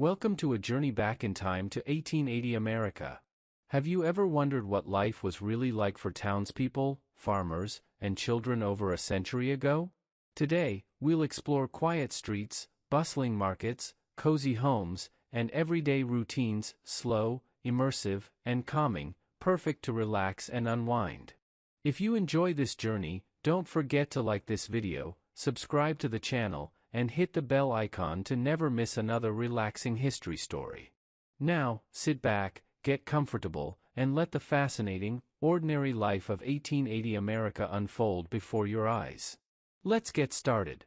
Welcome to a journey back in time to 1880 America. Have you ever wondered what life was really like for townspeople, farmers, and children over a century ago? Today, we'll explore quiet streets, bustling markets, cozy homes, and everyday routines, slow, immersive, and calming, perfect to relax and unwind. If you enjoy this journey, don't forget to like this video, subscribe to the channel, and hit the bell icon to never miss another relaxing history story. Now, sit back, get comfortable, and let the fascinating, ordinary life of 1880 America unfold before your eyes. Let's get started.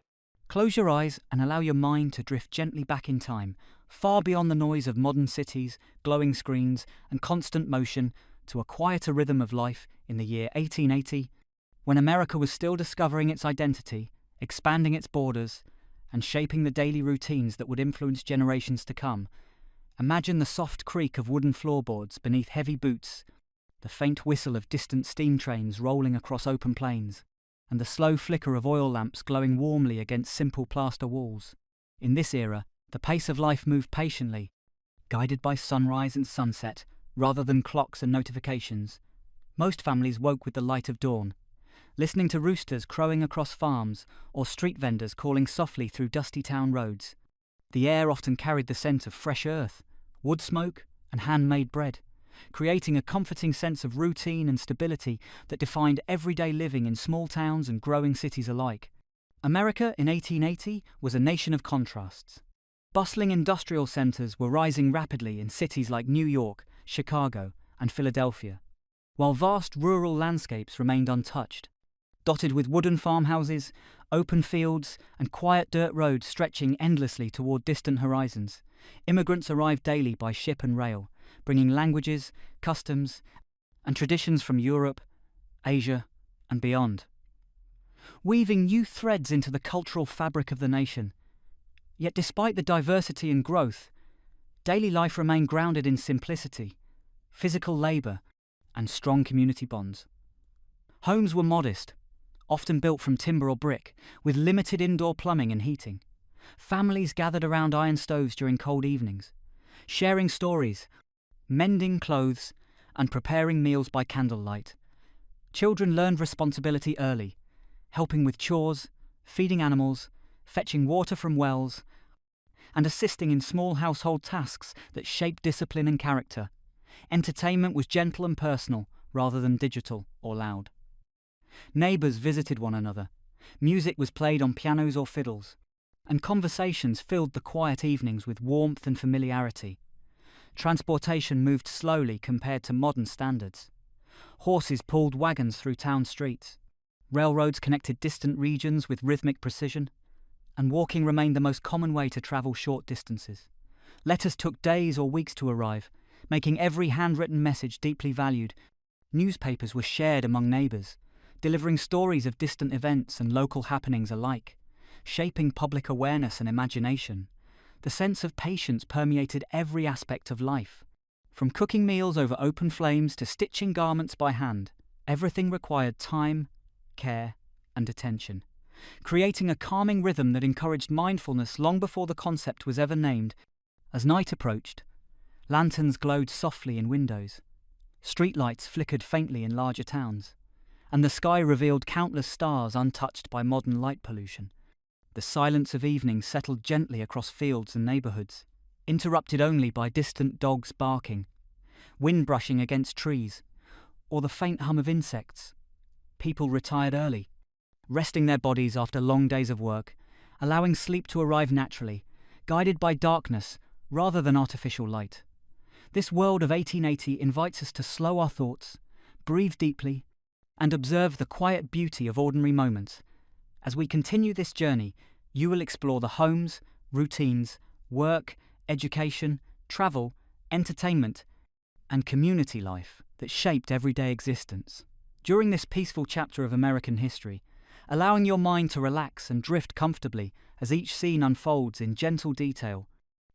Close your eyes and allow your mind to drift gently back in time, far beyond the noise of modern cities, glowing screens, and constant motion, to a quieter rhythm of life in the year 1880, when America was still discovering its identity, expanding its borders, and shaping the daily routines that would influence generations to come. Imagine the soft creak of wooden floorboards beneath heavy boots, the faint whistle of distant steam trains rolling across open plains, and the slow flicker of oil lamps glowing warmly against simple plaster walls. In this era, the pace of life moved patiently, guided by sunrise and sunset, rather than clocks and notifications. Most families woke with the light of dawn, listening to roosters crowing across farms or street vendors calling softly through dusty town roads. The air often carried the scent of fresh earth, wood smoke, and handmade bread, creating a comforting sense of routine and stability that defined everyday living in small towns and growing cities alike. America in 1880 was a nation of contrasts. Bustling industrial centers were rising rapidly in cities like New York, Chicago, and Philadelphia, while vast rural landscapes remained untouched, dotted with wooden farmhouses, open fields, and quiet dirt roads stretching endlessly toward distant horizons. Immigrants arrived daily by ship and rail, bringing languages, customs, and traditions from Europe, Asia, and beyond, weaving new threads into the cultural fabric of the nation. Yet despite the diversity and growth, daily life remained grounded in simplicity, physical labor, and strong community bonds. Homes were modest, often built from timber or brick, with limited indoor plumbing and heating. Families gathered around iron stoves during cold evenings, sharing stories, mending clothes, and preparing meals by candlelight. Children learned responsibility early, helping with chores, feeding animals, fetching water from wells, and assisting in small household tasks that shaped discipline and character. Entertainment was gentle and personal, rather than digital or loud. Neighbors visited one another, music was played on pianos or fiddles, and conversations filled the quiet evenings with warmth and familiarity. Transportation moved slowly compared to modern standards. Horses pulled wagons through town streets, railroads connected distant regions with rhythmic precision, and walking remained the most common way to travel short distances. Letters took days or weeks to arrive, making every handwritten message deeply valued. Newspapers were shared among neighbors, delivering stories of distant events and local happenings alike, shaping public awareness and imagination. The sense of patience permeated every aspect of life. From cooking meals over open flames to stitching garments by hand, everything required time, care, and attention, creating a calming rhythm that encouraged mindfulness long before the concept was ever named. As night approached, lanterns glowed softly in windows, streetlights flickered faintly in larger towns, and the sky revealed countless stars untouched by modern light pollution. The silence of evening settled gently across fields and neighborhoods, interrupted only by distant dogs barking, wind brushing against trees, or the faint hum of insects. People retired early, resting their bodies after long days of work, allowing sleep to arrive naturally, guided by darkness rather than artificial light. This world of 1880 invites us to slow our thoughts, breathe deeply, and observe the quiet beauty of ordinary moments. As we continue this journey, you will explore the homes, routines, work, education, travel, entertainment, and community life that shaped everyday existence. During this peaceful chapter of American history, allowing your mind to relax and drift comfortably as each scene unfolds in gentle detail,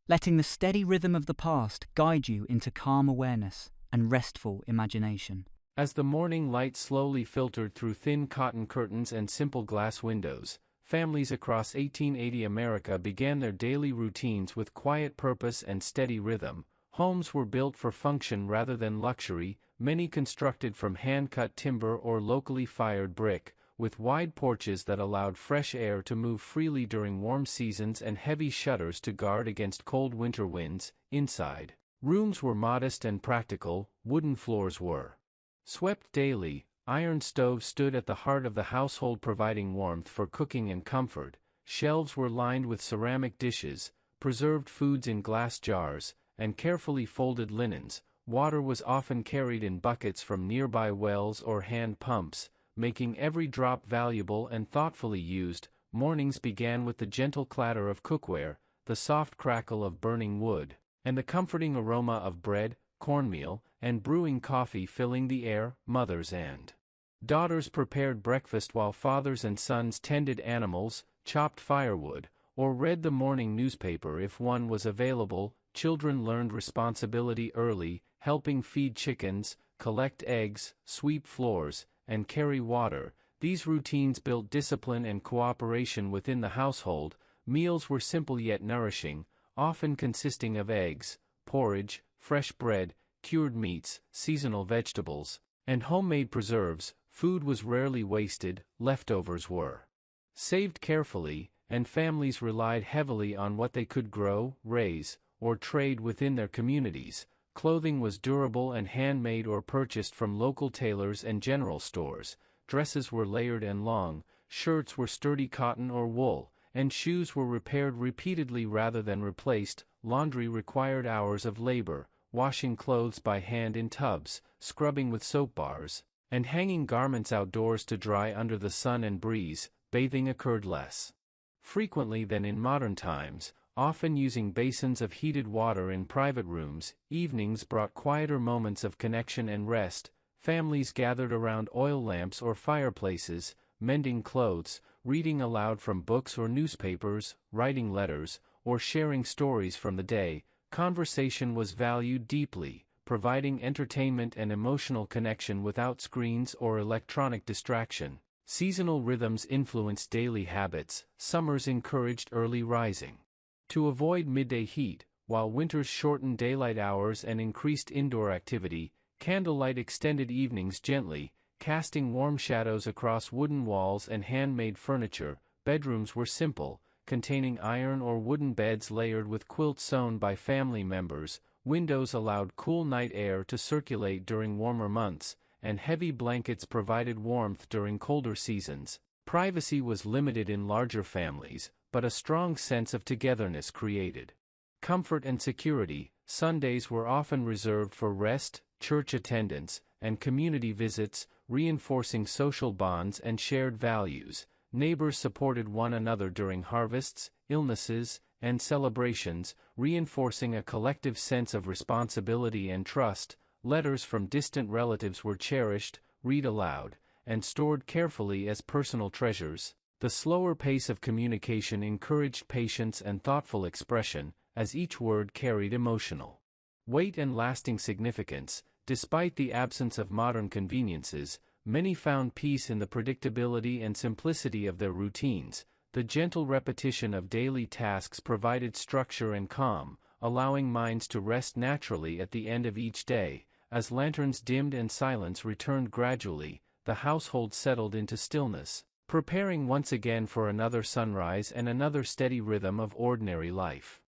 letting the steady rhythm of the past guide you into calm awareness and restful imagination. As the morning light slowly filtered through thin cotton curtains and simple glass windows, families across 1880 America began their daily routines with quiet purpose and steady rhythm. Homes were built for function rather than luxury, many constructed from hand-cut timber or locally fired brick, with wide porches that allowed fresh air to move freely during warm seasons and heavy shutters to guard against cold winter winds. Inside, rooms were modest and practical, wooden floors were swept daily, iron stoves stood at the heart of the household providing warmth for cooking and comfort, shelves were lined with ceramic dishes, preserved foods in glass jars, and carefully folded linens. Water was often carried in buckets from nearby wells or hand pumps, making every drop valuable and thoughtfully used. Mornings began with the gentle clatter of cookware, the soft crackle of burning wood, and the comforting aroma of bread, cornmeal, and brewing coffee filling the air. Mothers and daughters prepared breakfast while fathers and sons tended animals, chopped firewood, or read the morning newspaper if one was available. Children learned responsibility early, helping feed chickens, collect eggs, sweep floors, and carry water. These routines built discipline and cooperation within the household. Meals were simple yet nourishing, often consisting of eggs, porridge, fresh bread, cured meats, seasonal vegetables, and homemade preserves. Food was rarely wasted, leftovers were saved carefully, and families relied heavily on what they could grow, raise, or trade within their communities. Clothing was durable and handmade or purchased from local tailors and general stores. Dresses were layered and long, shirts were sturdy cotton or wool, and shoes were repaired repeatedly rather than replaced. Laundry required hours of labor, washing clothes by hand in tubs, scrubbing with soap bars, and hanging garments outdoors to dry under the sun and breeze. Bathing occurred less frequently than in modern times, often using basins of heated water in private rooms. Evenings brought quieter moments of connection and rest. Families gathered around oil lamps or fireplaces, mending clothes, reading aloud from books or newspapers, writing letters, or sharing stories from the day. Conversation was valued deeply, providing entertainment and emotional connection without screens or electronic distraction. Seasonal rhythms influenced daily habits. Summers encouraged early rising to avoid midday heat, while winters shortened daylight hours and increased indoor activity. Candlelight extended evenings gently, casting warm shadows across wooden walls and handmade furniture. Bedrooms were simple, containing iron or wooden beds layered with quilts sewn by family members. Windows allowed cool night air to circulate during warmer months, and heavy blankets provided warmth during colder seasons. Privacy was limited in larger families, but a strong sense of togetherness created comfort and security. Sundays were often reserved for rest, church attendance, and community visits, reinforcing social bonds and shared values. Neighbors supported one another during harvests, illnesses, and celebrations, reinforcing a collective sense of responsibility and trust. Letters from distant relatives were cherished, read aloud, and stored carefully as personal treasures. The slower pace of communication encouraged patience and thoughtful expression, as each word carried emotional weight and lasting significance. Despite the absence of modern conveniences, many found peace in the predictability and simplicity of their routines. The gentle repetition of daily tasks provided structure and calm, allowing minds to rest naturally at the end of each day. As lanterns dimmed and silence returned gradually, the household settled into stillness, preparing once again for another sunrise and another steady rhythm of ordinary life.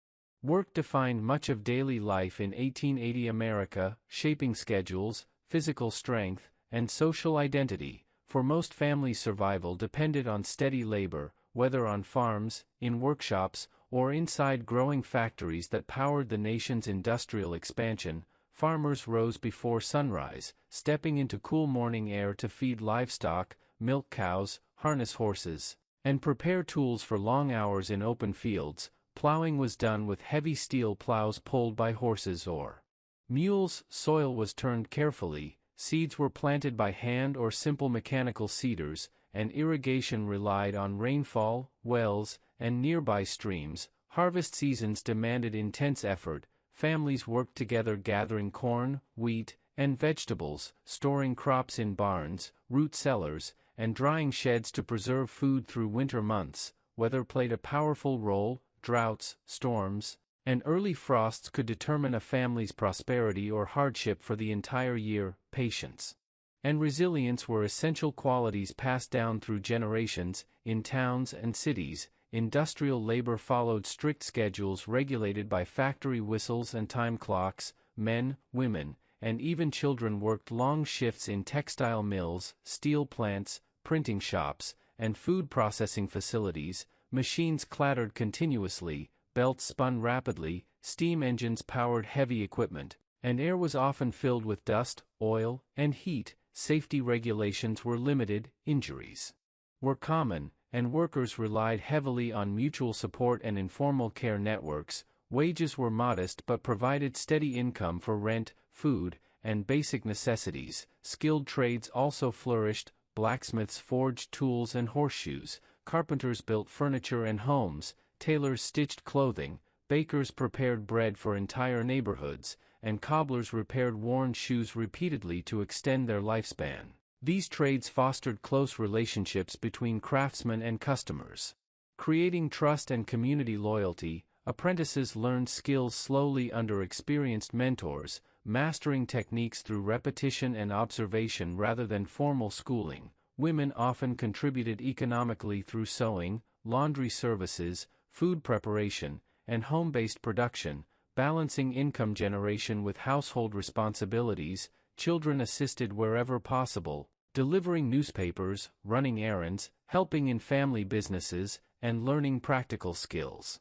Work defined much of daily life in 1880 America, shaping schedules, physical strength, and social identity. For most families, survival depended on steady labor, whether on farms, in workshops, or inside growing factories that powered the nation's industrial expansion. Farmers rose before sunrise, stepping into cool morning air to feed livestock, milk cows, harness horses, and prepare tools for long hours in open fields. Plowing was done with heavy steel plows pulled by horses or mules. Soil was turned carefully, seeds were planted by hand or simple mechanical seeders, and irrigation relied on rainfall, wells, and nearby streams. Harvest seasons demanded intense effort. Families worked together gathering corn, wheat, and vegetables, storing crops in barns, root cellars, and drying sheds to preserve food through winter months. Weather played a powerful role. Droughts, storms, and early frosts could determine a family's prosperity or hardship for the entire year. Patience and resilience were essential qualities passed down through generations. In towns and cities, industrial labor followed strict schedules regulated by factory whistles and time clocks. Men, women, and even children worked long shifts in textile mills, steel plants, printing shops, and food processing facilities. Machines clattered continuously, belts spun rapidly, steam engines powered heavy equipment, and air was often filled with dust, oil, and heat. Safety regulations were limited, injuries were common, and workers relied heavily on mutual support and informal care networks. Wages were modest but provided steady income for rent, food, and basic necessities. Skilled trades also flourished. Blacksmiths forged tools and horseshoes, carpenters built furniture and homes, tailors stitched clothing, bakers prepared bread for entire neighborhoods, and cobblers repaired worn shoes repeatedly to extend their lifespan. These trades fostered close relationships between craftsmen and customers, creating trust and community loyalty. Apprentices learned skills slowly under experienced mentors, mastering techniques through repetition and observation rather than formal schooling. Women often contributed economically through sewing, laundry services, food preparation, and home-based production, balancing income generation with household responsibilities. Children assisted wherever possible, delivering newspapers, running errands, helping in family businesses, and learning practical skills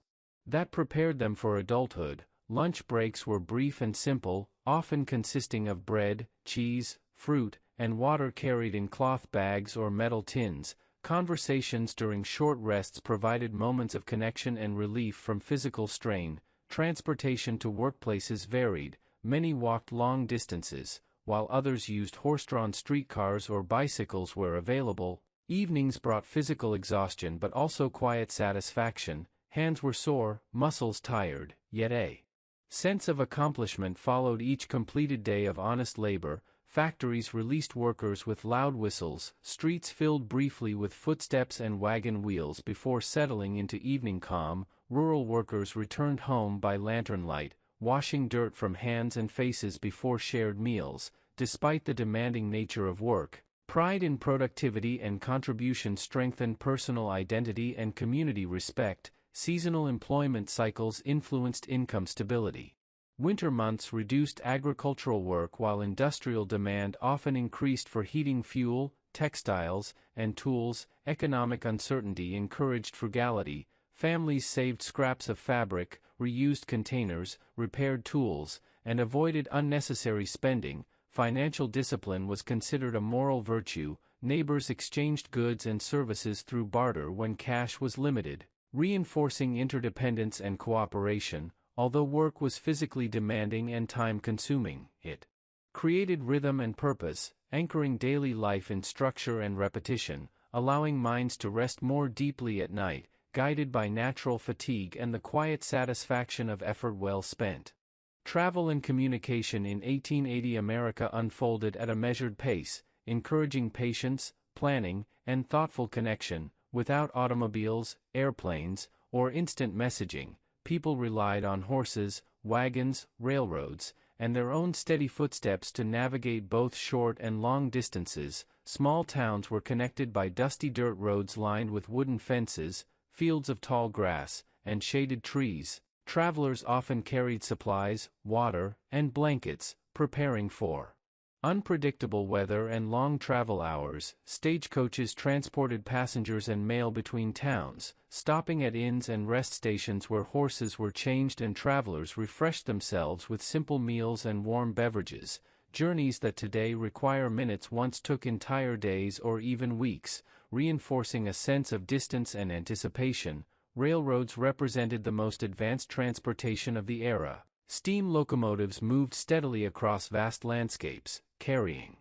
that prepared them for adulthood. Lunch breaks were brief and simple, often consisting of bread, cheese, fruit, and water carried in cloth bags or metal tins. Conversations during short rests provided moments of connection and relief from physical strain. Transportation to workplaces varied. Many walked long distances, while others used horse-drawn streetcars or bicycles where available. Evenings brought physical exhaustion but also quiet satisfaction. Hands were sore, muscles tired, yet a sense of accomplishment followed each completed day of honest labor. Factories released workers with loud whistles. Streets filled briefly with footsteps and wagon wheels before settling into evening calm. Rural workers returned home by lantern light, washing dirt from hands and faces before shared meals. Despite the demanding nature of work, pride in productivity and contribution strengthened personal identity and community respect. Seasonal employment cycles influenced income stability. Winter months reduced agricultural work while industrial demand often increased for heating fuel, textiles, and tools. Economic uncertainty encouraged frugality. Families saved scraps of fabric, reused containers, repaired tools, and avoided unnecessary spending. Financial discipline was considered a moral virtue. Neighbors exchanged goods and services through barter when cash was limited, reinforcing interdependence and cooperation. Although work was physically demanding and time-consuming, it created rhythm and purpose, anchoring daily life in structure and repetition, allowing minds to rest more deeply at night, guided by natural fatigue and the quiet satisfaction of effort well spent. Travel and communication in 1880 America unfolded at a measured pace, encouraging patience, planning, and thoughtful connection. Without automobiles, airplanes, or instant messaging, people relied on horses, wagons, railroads, and their own steady footsteps to navigate both short and long distances. Small towns were connected by dusty dirt roads lined with wooden fences, fields of tall grass, and shaded trees. Travelers often carried supplies, water, and blankets, preparing for unpredictable weather and long travel hours. Stagecoaches transported passengers and mail between towns, stopping at inns and rest stations where horses were changed and travelers refreshed themselves with simple meals and warm beverages. Journeys that today require minutes once took entire days or even weeks, reinforcing a sense of distance and anticipation. Railroads represented the most advanced transportation of the era. Steam locomotives moved steadily across vast landscapes, carrying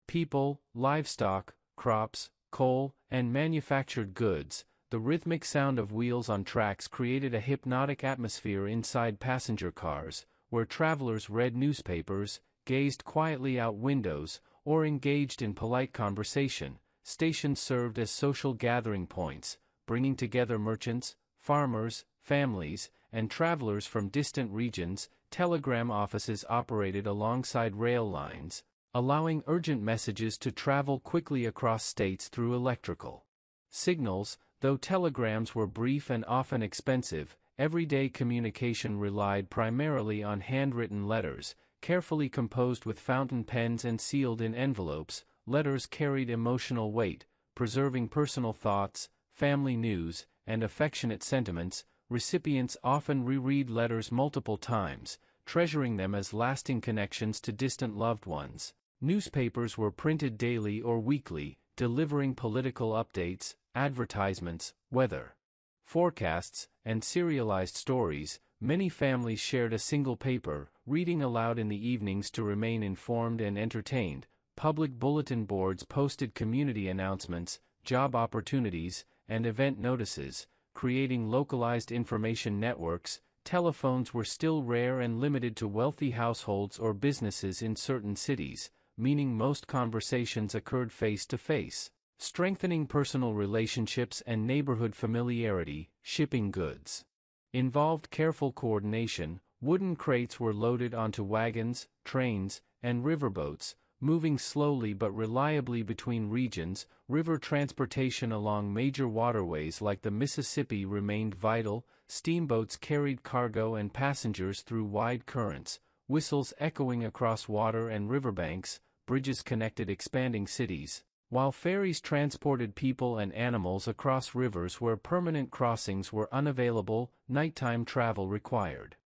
people, livestock, crops, coal, and manufactured goods. The rhythmic sound of wheels on tracks created a hypnotic atmosphere inside passenger cars, where travelers read newspapers, gazed quietly out windows, or engaged in polite conversation. stations served as social gathering points, bringing together merchants, farmers, families, and travelers from distant regions. Telegram offices operated alongside rail lines, allowing urgent messages to travel quickly across states through electrical signals. Though telegrams were brief and often expensive, everyday communication relied primarily on handwritten letters, carefully composed with fountain pens and sealed in envelopes. Letters carried emotional weight, preserving personal thoughts, family news, and affectionate sentiments. Recipients often reread letters multiple times, treasuring them as lasting connections to distant loved ones. Newspapers were printed daily or weekly, delivering political updates, advertisements, weather forecasts, and serialized stories. Many families shared a single paper, reading aloud in the evenings to remain informed and entertained. Public bulletin boards posted community announcements, job opportunities, and event notices, creating localized information networks. Telephones were still rare and limited to wealthy households or businesses in certain cities, meaning most conversations occurred face to face, strengthening personal relationships and neighborhood familiarity. Shipping goods involved careful coordination. Wooden crates were loaded onto wagons, trains, and riverboats, moving slowly but reliably between regions. River transportation along major waterways like the Mississippi remained vital. Steamboats carried cargo and passengers through wide currents, whistles echoing across water and riverbanks. Bridges connected expanding cities, while ferries transported people and animals across rivers where permanent crossings were unavailable. Nighttime travel required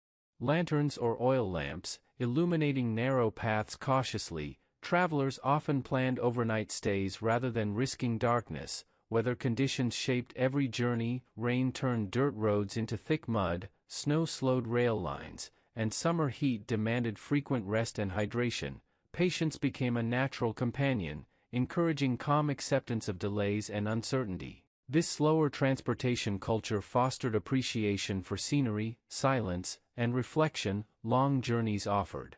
lanterns or oil lamps, illuminating narrow paths cautiously. Travelers often planned overnight stays rather than risking darkness. Weather conditions shaped every journey. Rain turned dirt roads into thick mud, snow slowed rail lines, and summer heat demanded frequent rest and hydration. Patience became a natural companion, encouraging calm acceptance of delays and uncertainty. This slower transportation culture fostered appreciation for scenery, silence, and reflection. Long journeys offered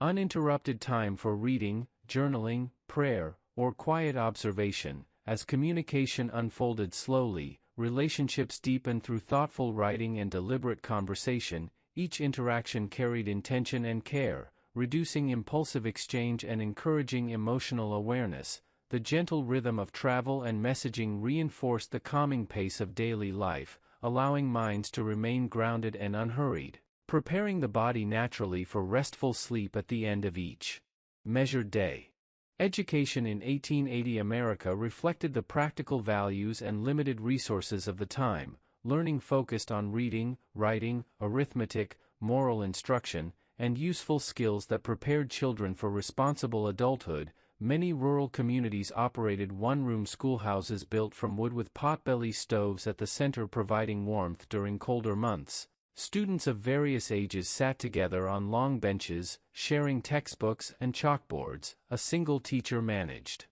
uninterrupted time for reading, journaling, prayer, or quiet observation. As communication unfolded slowly, relationships deepened through thoughtful writing and deliberate conversation. Each interaction carried intention and care, reducing impulsive exchange and encouraging emotional awareness. The gentle rhythm of travel and messaging reinforced the calming pace of daily life, allowing minds to remain grounded and unhurried, preparing the body naturally for restful sleep at the end of each measured day. Education in 1880 America reflected the practical values and limited resources of the time. Learning focused on reading, writing, arithmetic, moral instruction, and useful skills that prepared children for responsible adulthood. Many rural communities operated one-room schoolhouses built from wood with potbelly stoves at the center providing warmth during colder months. Students of various ages sat together on long benches, sharing textbooks and chalkboards. A single teacher managed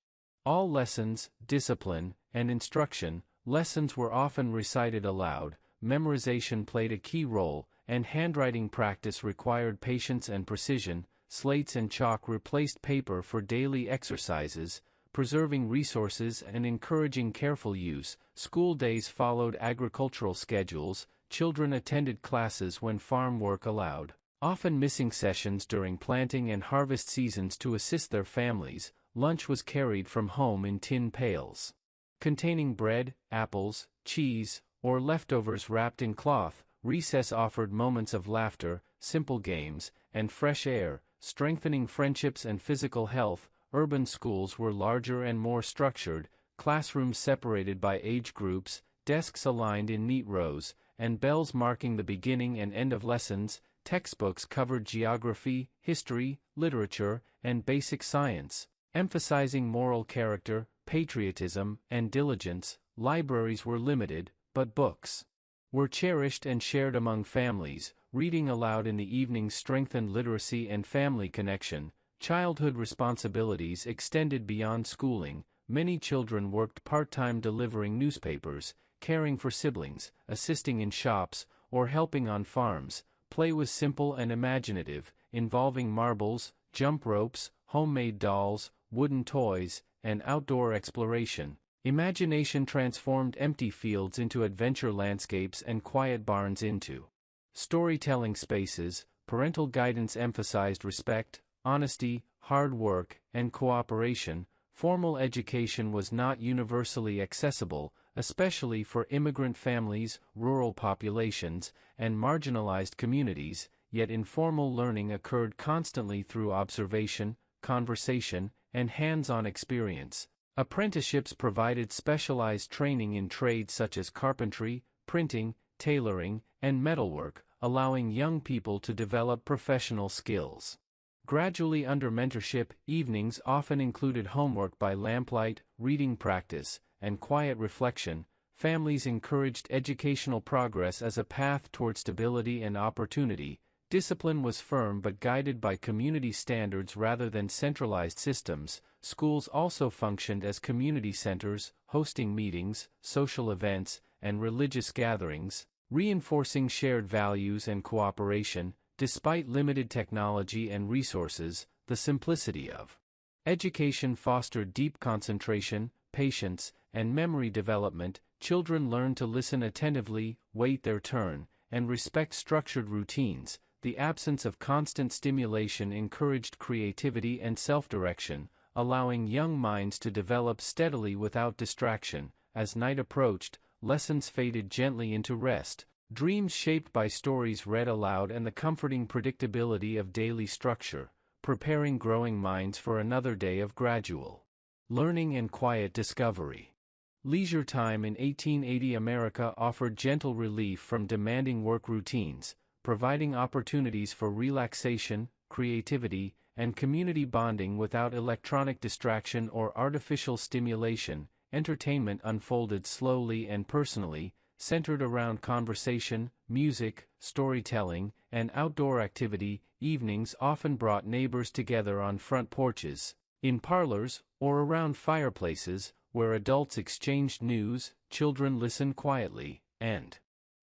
all lessons, discipline, and instruction. Lessons were often recited aloud, memorization played a key role, and handwriting practice required patience and precision. Slates and chalk replaced paper for daily exercises, preserving resources and encouraging careful use. School days followed agricultural schedules. Children attended classes when farm work allowed, often missing sessions during planting and harvest seasons to assist their families. Lunch was carried from home in tin pails, containing bread, apples, cheese, or leftovers wrapped in cloth. Recess offered moments of laughter, simple games, and fresh air, strengthening friendships and physical health. Urban schools were larger and more structured, classrooms separated by age groups, desks aligned in neat rows, and bells marking the beginning and end of lessons. Textbooks covered geography, history, literature, and basic science, emphasizing moral character, patriotism, and diligence. Libraries were limited, but books were cherished and shared among families. Reading aloud in the evenings strengthened literacy and family connection. Childhood responsibilities extended beyond schooling. Many children worked part-time delivering newspapers, caring for siblings, assisting in shops, or helping on farms. Play was simple and imaginative, involving marbles, jump ropes, homemade dolls, wooden toys, and outdoor exploration. Imagination transformed empty fields into adventure landscapes and quiet barns into storytelling spaces. Parental guidance emphasized respect, honesty, hard work, and cooperation. Formal education was not universally accessible, especially for immigrant families, rural populations, and marginalized communities, yet informal learning occurred constantly through observation, conversation, and hands-on experience. Apprenticeships provided specialized training in trades such as carpentry, printing, tailoring, and metalwork, allowing young people to develop professional skills. Gradually, under mentorship, evenings often included homework by lamplight, reading practice, and quiet reflection. Families encouraged educational progress as a path toward stability and opportunity. Discipline was firm but guided by community standards rather than centralized systems. Schools also functioned as community centers, hosting meetings, social events, and religious gatherings, reinforcing shared values and cooperation. Despite limited technology and resources, the simplicity of education fostered deep concentration, patience, and memory development. Children learned to listen attentively, wait their turn, and respect structured routines. The absence of constant stimulation encouraged creativity and self-direction, allowing young minds to develop steadily without distraction. As night approached, lessons faded gently into rest. Dreams shaped by stories read aloud and the comforting predictability of daily structure, preparing growing minds for another day of gradual learning and quiet discovery. Leisure time in 1880 America offered gentle relief from demanding work routines, providing opportunities for relaxation, creativity, and community bonding without electronic distraction or artificial stimulation. Entertainment unfolded slowly and personally, centered around conversation, music, storytelling, and outdoor activity. Evenings often brought neighbors together on front porches, in parlors, or around fireplaces, where adults exchanged news, children listened quietly, and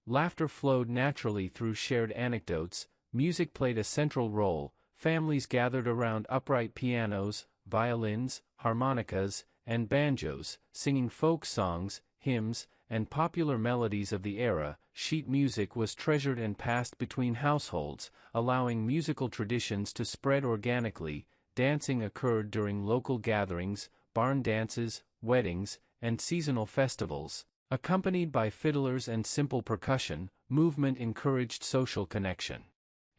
laughter flowed naturally through shared anecdotes. Music played a central role. Families gathered around upright pianos, violins, harmonicas, and banjos, singing folk songs, hymns, and popular melodies of the era. Sheet music was treasured and passed between households, allowing musical traditions to spread organically. Dancing occurred during local gatherings, barn dances, weddings, and seasonal festivals. Accompanied by fiddlers and simple percussion, movement encouraged social connection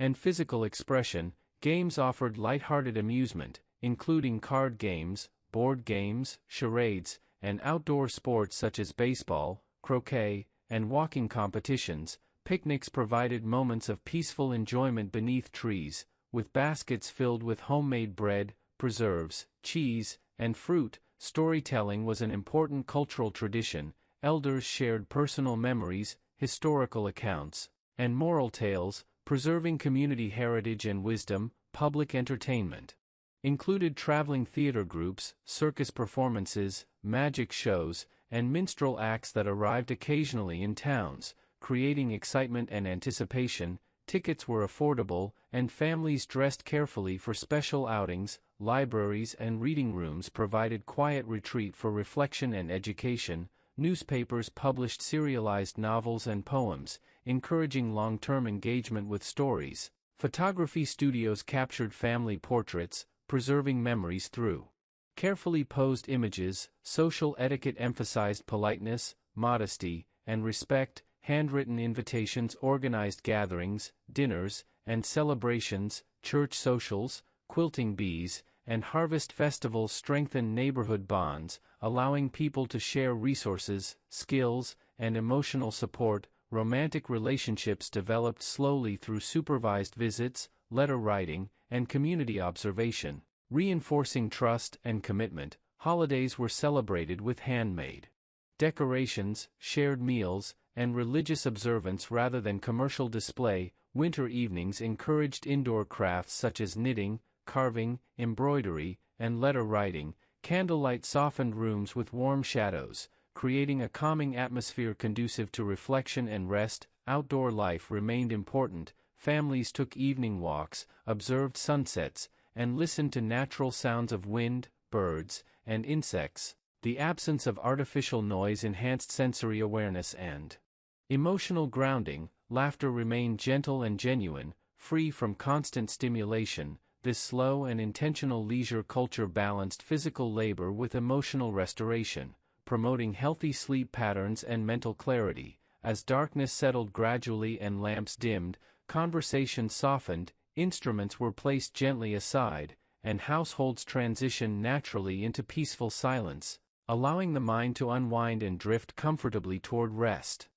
and physical expression. Games offered lighthearted amusement, including card games, board games, charades, and outdoor sports such as baseball, croquet, and walking competitions. Picnics provided moments of peaceful enjoyment beneath trees, with baskets filled with homemade bread, preserves, cheese, and fruit. Storytelling was an important cultural tradition. Elders shared personal memories, historical accounts, and moral tales, preserving community heritage and wisdom. Public entertainment included traveling theater groups, circus performances, magic shows, and minstrel acts that arrived occasionally in towns, creating excitement and anticipation. Tickets were affordable, and families dressed carefully for special outings. Libraries and reading rooms provided quiet retreat for reflection and education. Newspapers published serialized novels and poems, encouraging long-term engagement with stories. Photography studios captured family portraits, preserving memories through carefully posed images. Social etiquette emphasized politeness, modesty, and respect. Handwritten invitations organized gatherings, dinners, and celebrations. Church socials, quilting bees, and harvest festivals strengthened neighborhood bonds, allowing people to share resources, skills, and emotional support. Romantic relationships developed slowly through supervised visits, letter writing, and community observation, reinforcing trust and commitment. Holidays were celebrated with handmade decorations, shared meals, and religious observance rather than commercial display. Winter evenings encouraged indoor crafts such as knitting, carving, embroidery, and letter writing. Candlelight softened rooms with warm shadows, creating a calming atmosphere conducive to reflection and rest. Outdoor life remained important. Families took evening walks, observed sunsets, and listened to natural sounds of wind, birds, and insects. The absence of artificial noise enhanced sensory awareness and emotional grounding. Laughter remained gentle and genuine, free from constant stimulation. This slow and intentional leisure culture balanced physical labor with emotional restoration, promoting healthy sleep patterns and mental clarity. As darkness settled gradually and lamps dimmed, conversation softened, instruments were placed gently aside, and households transitioned naturally into peaceful silence, allowing the mind to unwind and drift comfortably toward rest.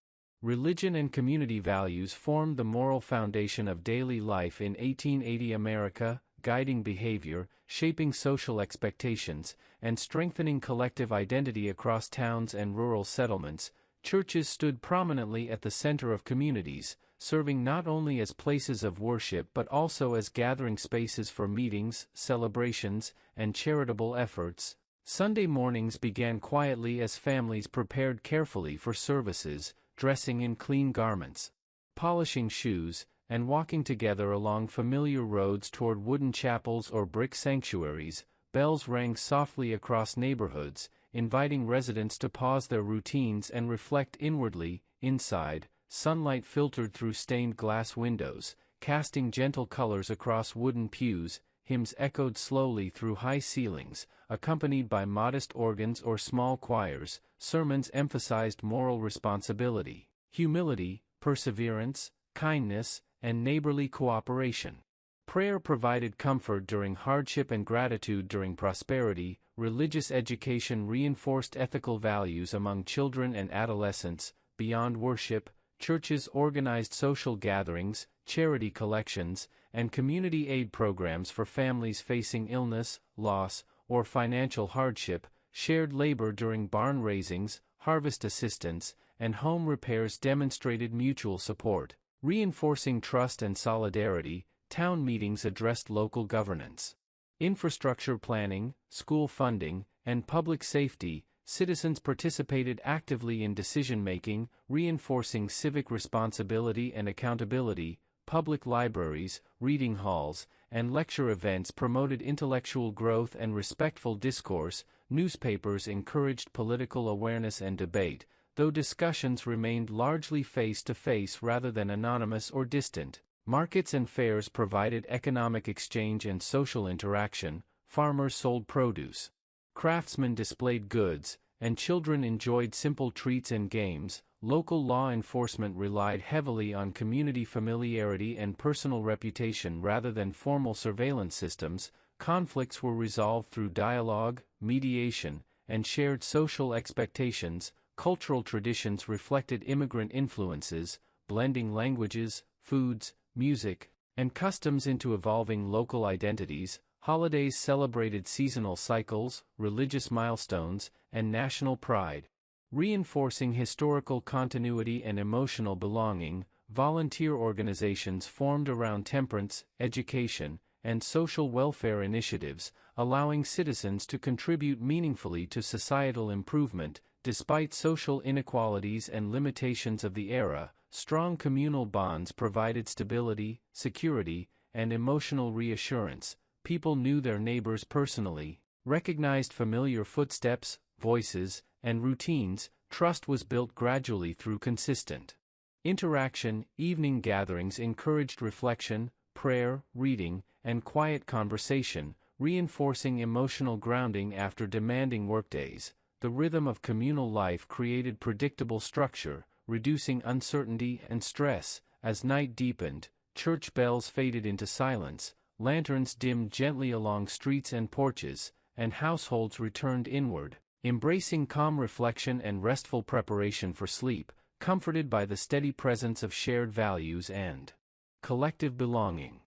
Religion and community values formed the moral foundation of daily life in 1880 America, guiding behavior, shaping social expectations, and strengthening collective identity across towns and rural settlements. Churches stood prominently at the center of communities, serving not only as places of worship but also as gathering spaces for meetings, celebrations, and charitable efforts. Sunday mornings began quietly as families prepared carefully for services, dressing in clean garments, polishing shoes, and walking together along familiar roads toward wooden chapels or brick sanctuaries. Bells rang softly across neighborhoods, inviting residents to pause their routines and reflect inwardly. Inside, sunlight filtered through stained glass windows, casting gentle colors across wooden pews. Hymns echoed slowly through high ceilings, accompanied by modest organs or small choirs. Sermons emphasized moral responsibility, humility, perseverance, kindness, and neighborly cooperation. Prayer provided comfort during hardship and gratitude during prosperity. Religious education reinforced ethical values among children and adolescents. Beyond worship, churches organized social gatherings, charity collections, and community aid programs for families facing illness, loss, or financial hardship. Shared labor during barn raisings, harvest assistance, and home repairs demonstrated mutual support, reinforcing trust and solidarity. Town meetings addressed local governance, infrastructure planning, school funding, and public safety. Citizens participated actively in decision-making, reinforcing civic responsibility and accountability. Public libraries, reading halls, and lecture events promoted intellectual growth and respectful discourse. Newspapers encouraged political awareness and debate, though discussions remained largely face-to-face rather than anonymous or distant. Markets and fairs provided economic exchange and social interaction. Farmers sold produce, craftsmen displayed goods, and children enjoyed simple treats and games. Local law enforcement relied heavily on community familiarity and personal reputation rather than formal surveillance systems. Conflicts were resolved through dialogue, mediation, and shared social expectations. Cultural traditions reflected immigrant influences, blending languages, foods, music, and customs into evolving local identities. Holidays celebrated seasonal cycles, religious milestones, and national pride, reinforcing historical continuity and emotional belonging. Volunteer organizations formed around temperance, education, and social welfare initiatives, allowing citizens to contribute meaningfully to societal improvement. Despite social inequalities and limitations of the era, strong communal bonds provided stability, security, and emotional reassurance. People knew their neighbors personally, recognized familiar footsteps, voices, and routines. Trust was built gradually through consistent interaction. Evening gatherings encouraged reflection, prayer, reading, and quiet conversation, reinforcing emotional grounding after demanding workdays. The rhythm of communal life created predictable structure, reducing uncertainty and stress. As night deepened, church bells faded into silence, lanterns dimmed gently along streets and porches, and households returned inward, embracing calm reflection and restful preparation for sleep, comforted by the steady presence of shared values and collective belonging.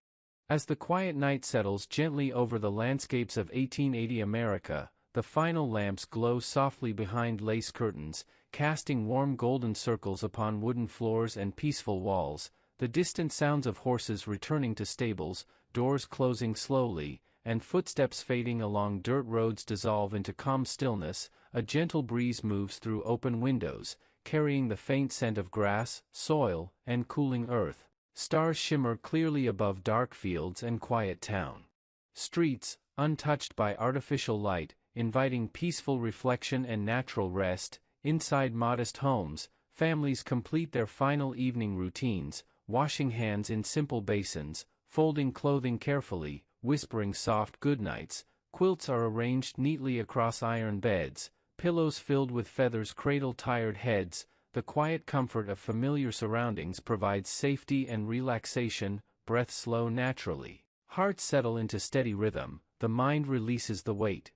As the quiet night settles gently over the landscapes of 1880 America, the final lamps glow softly behind lace curtains, casting warm golden circles upon wooden floors and peaceful walls. The distant sounds of horses returning to stables, doors closing slowly, and footsteps fading along dirt roads dissolve into calm stillness. A gentle breeze moves through open windows, carrying the faint scent of grass, soil, and cooling earth. Stars shimmer clearly above dark fields and quiet town streets, untouched by artificial light, inviting peaceful reflection and natural rest. Inside modest homes, families complete their final evening routines, washing hands in simple basins, folding clothing carefully, whispering soft goodnights. Quilts are arranged neatly across iron beds, pillows filled with feathers cradle tired heads. The quiet comfort of familiar surroundings provides safety and relaxation. Breaths slow naturally. Hearts settle into steady rhythm. The mind releases the weight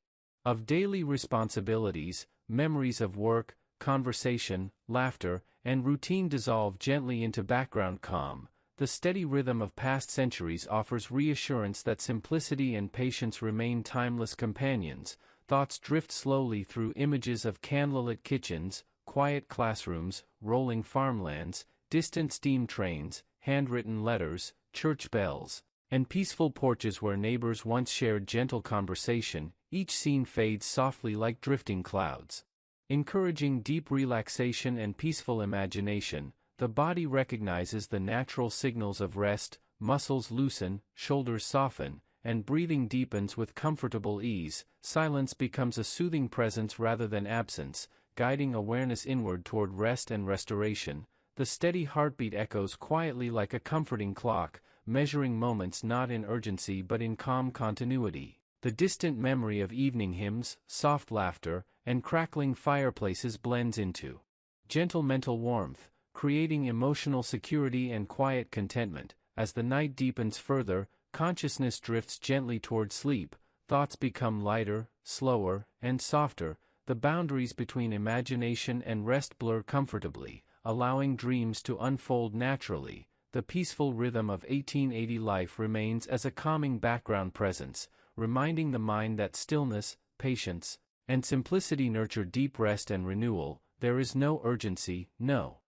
of daily responsibilities. Memories of work, conversation, laughter, and routine dissolve gently into background calm. The steady rhythm of past centuries offers reassurance that simplicity and patience remain timeless companions. Thoughts drift slowly through images of candlelit kitchens, quiet classrooms, rolling farmlands, distant steam trains, handwritten letters, church bells, and peaceful porches where neighbors once shared gentle conversation. Each scene fades softly like drifting clouds, encouraging deep relaxation and peaceful imagination. The body recognizes the natural signals of rest, muscles loosen, shoulders soften, and breathing deepens with comfortable ease. Silence becomes a soothing presence rather than absence, guiding awareness inward toward rest and restoration. The steady heartbeat echoes quietly like a comforting clock, measuring moments not in urgency but in calm continuity. The distant memory of evening hymns, soft laughter, and crackling fireplaces blends into gentle mental warmth, creating emotional security and quiet contentment. As the night deepens further, consciousness drifts gently toward sleep. Thoughts become lighter, slower, and softer. The boundaries between imagination and rest blur comfortably, allowing dreams to unfold naturally. The peaceful rhythm of 1880 life remains as a calming background presence, reminding the mind that stillness, patience, and simplicity nurture deep rest and renewal. There is no urgency, no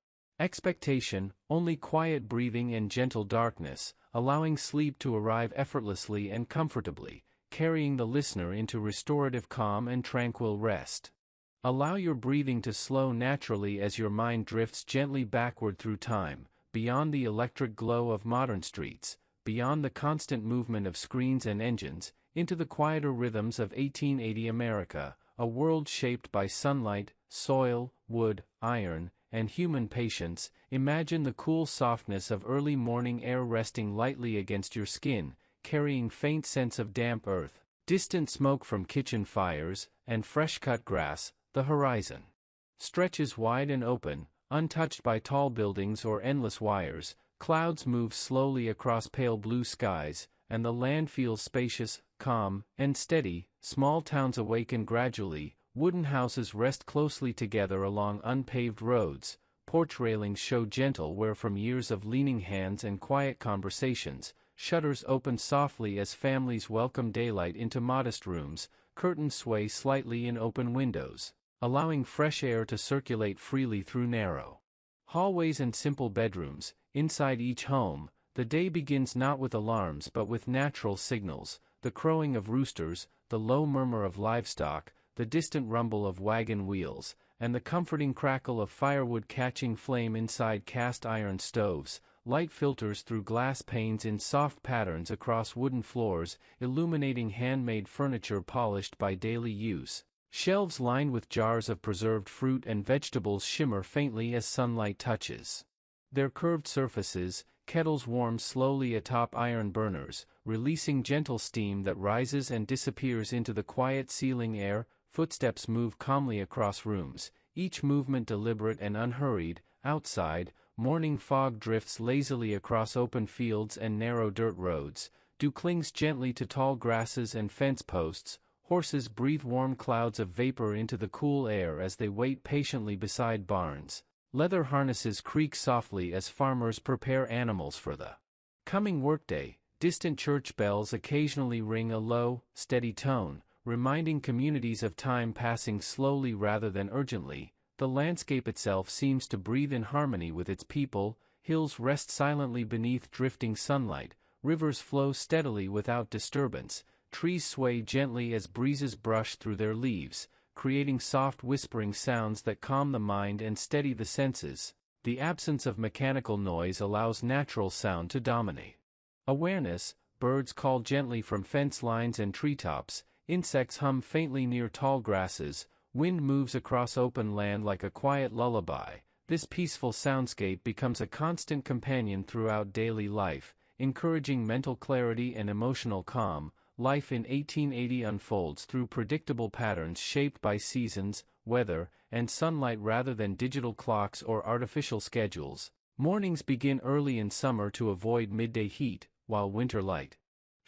expectation, only quiet breathing and gentle darkness, allowing sleep to arrive effortlessly and comfortably, carrying the listener into restorative calm and tranquil rest. Allow your breathing to slow naturally as your mind drifts gently backward through time, beyond the electric glow of modern streets, beyond the constant movement of screens and engines, into the quieter rhythms of 1880 America, a world shaped by sunlight, soil, wood, iron, and human patience. Imagine the cool softness of early morning air resting lightly against your skin, carrying faint scents of damp earth, distant smoke from kitchen fires, and fresh-cut grass. The horizon stretches wide and open, untouched by tall buildings or endless wires. Clouds move slowly across pale blue skies, and the land feels spacious, calm, and steady. Small towns awaken gradually. Wooden houses rest closely together along unpaved roads. Porch railings show gentle wear from years of leaning hands and quiet conversations. Shutters open softly as families welcome daylight into modest rooms. Curtains sway slightly in open windows, allowing fresh air to circulate freely through narrow hallways and simple bedrooms. Inside each home, the day begins not with alarms but with natural signals: the crowing of roosters, the low murmur of livestock, the distant rumble of wagon wheels, and the comforting crackle of firewood catching flame inside cast iron stoves. Light filters through glass panes in soft patterns across wooden floors, illuminating handmade furniture polished by daily use. Shelves lined with jars of preserved fruit and vegetables shimmer faintly as sunlight touches their curved surfaces. Kettles warm slowly atop iron burners, releasing gentle steam that rises and disappears into the quiet ceiling air. Footsteps move calmly across rooms, each movement deliberate and unhurried. Outside, morning fog drifts lazily across open fields and narrow dirt roads. Dew clings gently to tall grasses and fence posts. Horses breathe warm clouds of vapor into the cool air as they wait patiently beside barns. Leather harnesses creak softly as farmers prepare animals for the coming workday. Distant church bells occasionally ring a low, steady tone, reminding communities of time passing slowly rather than urgently. The landscape itself seems to breathe in harmony with its people. Hills rest silently beneath drifting sunlight. Rivers flow steadily without disturbance. Trees sway gently as breezes brush through their leaves, creating soft whispering sounds that calm the mind and steady the senses. The absence of mechanical noise allows natural sound to dominate awareness. Birds call gently from fence lines and treetops, Insects hum faintly near tall grasses, wind moves across open land like a quiet lullaby. This peaceful soundscape becomes a constant companion throughout daily life, encouraging mental clarity and emotional calm. Life in 1880 unfolds through predictable patterns shaped by seasons, weather, and sunlight rather than digital clocks or artificial schedules. Mornings begin early in summer to avoid midday heat, while winter light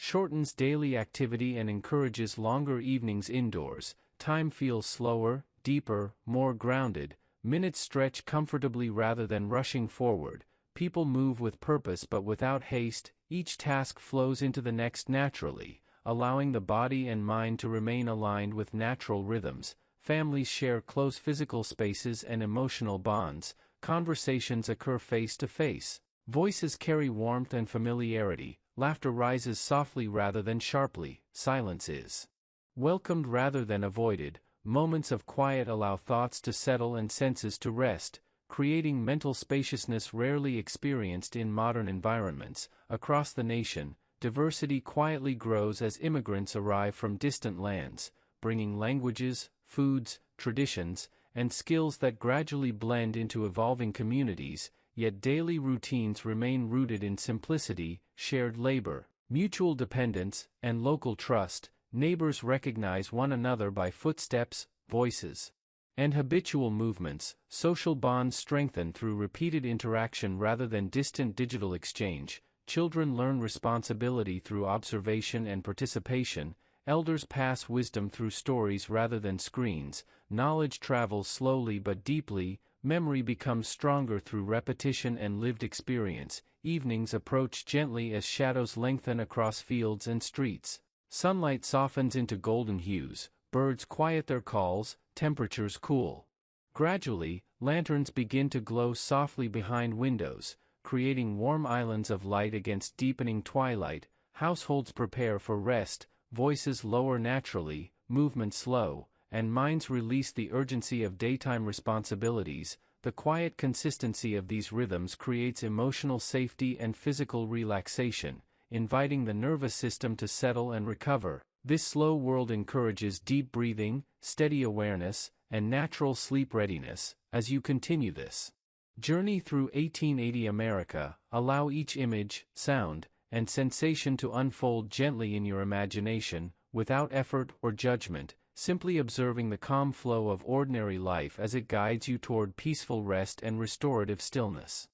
shortens daily activity and encourages longer evenings indoors. Time feels slower, deeper, more grounded. Minutes stretch comfortably rather than rushing forward. People move with purpose but without haste. Each task flows into the next naturally, allowing the body and mind to remain aligned with natural rhythms. Families share close physical spaces and emotional bonds. Conversations occur face to face. Voices carry warmth and familiarity. Laughter rises softly rather than sharply. Silence is welcomed rather than avoided. Moments of quiet allow thoughts to settle and senses to rest, creating mental spaciousness rarely experienced in modern environments. Across the nation, diversity quietly grows as immigrants arrive from distant lands, bringing languages, foods, traditions, and skills that gradually blend into evolving communities. Yet daily routines remain rooted in simplicity, shared labor, mutual dependence, and local trust. Neighbors recognize one another by footsteps, voices, and habitual movements. Social bonds strengthen through repeated interaction rather than distant digital exchange. Children learn responsibility through observation and participation. Elders pass wisdom through stories rather than screens. Knowledge travels slowly but deeply. Memory becomes stronger through repetition and lived experience. Evenings approach gently as shadows lengthen across fields and streets. Sunlight softens into golden hues. Birds quiet their calls. Temperatures cool. Gradually, lanterns begin to glow softly behind windows, creating warm islands of light against deepening twilight. Households prepare for rest. Voices lower naturally, movement slow, and minds release the urgency of daytime responsibilities. The quiet consistency of these rhythms creates emotional safety and physical relaxation, inviting the nervous system to settle and recover. This slow world encourages deep breathing, steady awareness, and natural sleep readiness. As you continue this journey through 1880 America, allow each image, sound, and sensation to unfold gently in your imagination, without effort or judgment, simply observing the calm flow of ordinary life as it guides you toward peaceful rest and restorative stillness.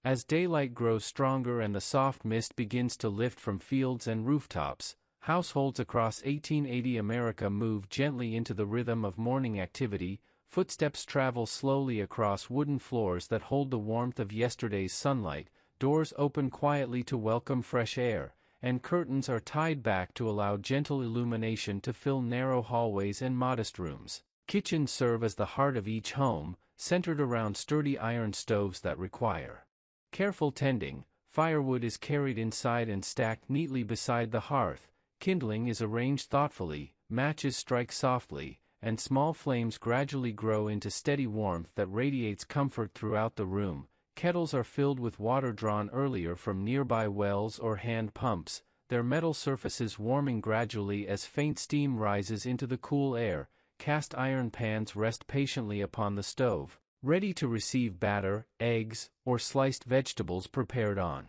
As daylight grows stronger and the soft mist begins to lift from fields and rooftops, households across 1880 America move gently into the rhythm of morning activity. Footsteps travel slowly across wooden floors that hold the warmth of yesterday's sunlight. Doors open quietly to welcome fresh air, and curtains are tied back to allow gentle illumination to fill narrow hallways and modest rooms. Kitchens serve as the heart of each home, centered around sturdy iron stoves that require careful tending. Firewood is carried inside and stacked neatly beside the hearth. Kindling is arranged thoughtfully, matches strike softly, and small flames gradually grow into steady warmth that radiates comfort throughout the room. Kettles are filled with water drawn earlier from nearby wells or hand pumps, their metal surfaces warming gradually as faint steam rises into the cool air. Cast iron pans rest patiently upon the stove, ready to receive batter, eggs, or sliced vegetables prepared on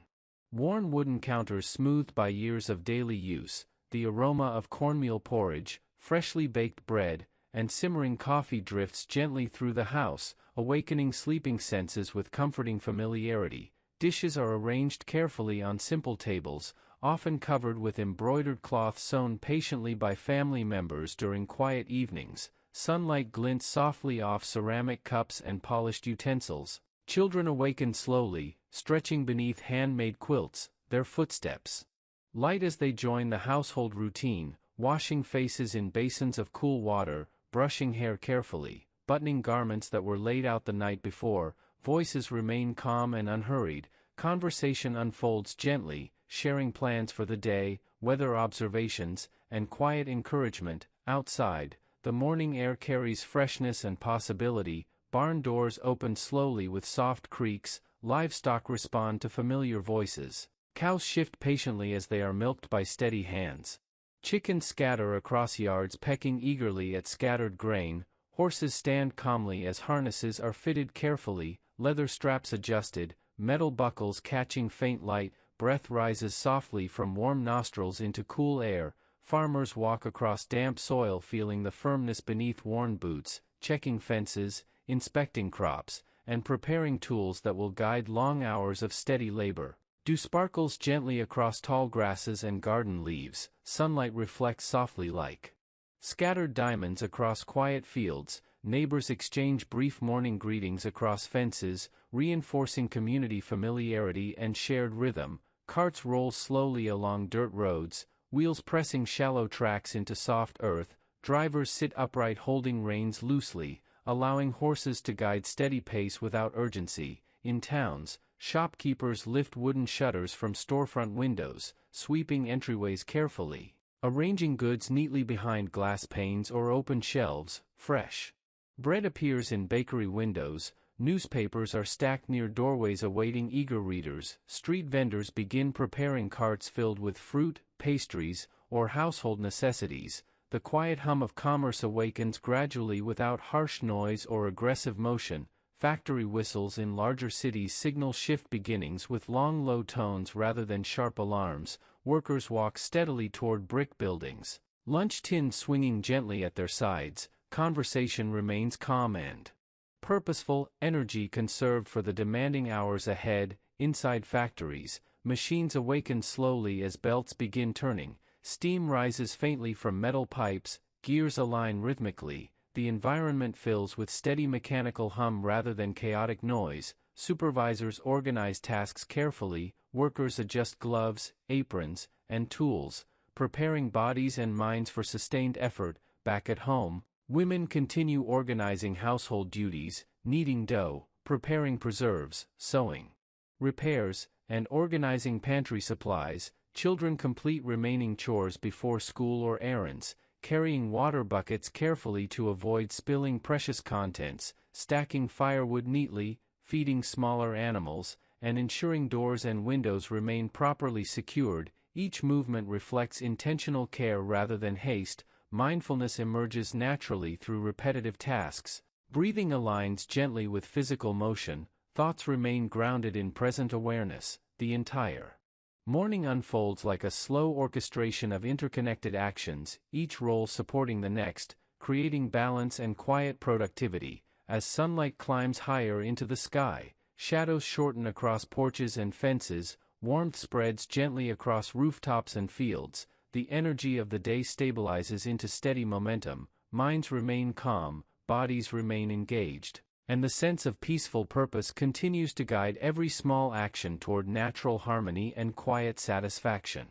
worn wooden counters smoothed by years of daily use. The aroma of cornmeal porridge, freshly baked bread, and simmering coffee drifts gently through the house, awakening sleeping senses with comforting familiarity. Dishes are arranged carefully on simple tables, often covered with embroidered cloth sewn patiently by family members during quiet evenings. Sunlight glints softly off ceramic cups and polished utensils. Children awaken slowly, stretching beneath handmade quilts, their footsteps light as they join the household routine, washing faces in basins of cool water, brushing hair carefully, buttoning garments that were laid out the night before. Voices remain calm and unhurried. Conversation unfolds gently, sharing plans for the day, weather observations, and quiet encouragement. Outside, the morning air carries freshness and possibility. Barn doors open slowly with soft creaks. Livestock respond to familiar voices. Cows shift patiently as they are milked by steady hands. Chickens scatter across yards pecking eagerly at scattered grain, horses stand calmly as harnesses are fitted carefully, leather straps adjusted, metal buckles catching faint light, breath rises softly from warm nostrils into cool air, farmers walk across damp soil feeling the firmness beneath worn boots, checking fences, inspecting crops, and preparing tools that will guide long hours of steady labor. Dew sparkles gently across tall grasses and garden leaves, sunlight reflects softly like scattered diamonds across quiet fields, neighbors exchange brief morning greetings across fences, reinforcing community familiarity and shared rhythm, carts roll slowly along dirt roads, wheels pressing shallow tracks into soft earth, drivers sit upright holding reins loosely, allowing horses to guide steady pace without urgency. In towns, shopkeepers lift wooden shutters from storefront windows, sweeping entryways carefully, arranging goods neatly behind glass panes or open shelves. Fresh bread appears in bakery windows, newspapers are stacked near doorways awaiting eager readers, street vendors begin preparing carts filled with fruit, pastries, or household necessities. The quiet hum of commerce awakens gradually without harsh noise or aggressive motion. Factory whistles in larger cities signal shift beginnings with long low tones rather than sharp alarms. Workers walk steadily toward brick buildings, lunch tins swinging gently at their sides. Conversation remains calm and purposeful, energy conserved for the demanding hours ahead. Inside factories, machines awaken slowly as belts begin turning, steam rises faintly from metal pipes, gears align rhythmically. The environment fills with steady mechanical hum rather than chaotic noise. Supervisors organize tasks carefully, workers adjust gloves, aprons, and tools, preparing bodies and minds for sustained effort. Back at home, women continue organizing household duties, kneading dough, preparing preserves, sewing repairs, and organizing pantry supplies. Children complete remaining chores before school or errands, carrying water buckets carefully to avoid spilling precious contents, stacking firewood neatly, feeding smaller animals, and ensuring doors and windows remain properly secured. Each movement reflects intentional care rather than haste. Mindfulness emerges naturally through repetitive tasks. Breathing aligns gently with physical motion, thoughts remain grounded in present awareness. The entire morning unfolds like a slow orchestration of interconnected actions, each role supporting the next, creating balance and quiet productivity. As sunlight climbs higher into the sky, shadows shorten across porches and fences, warmth spreads gently across rooftops and fields. The energy of the day stabilizes into steady momentum, minds remain calm, bodies remain engaged, and the sense of peaceful purpose continues to guide every small action toward natural harmony and quiet satisfaction.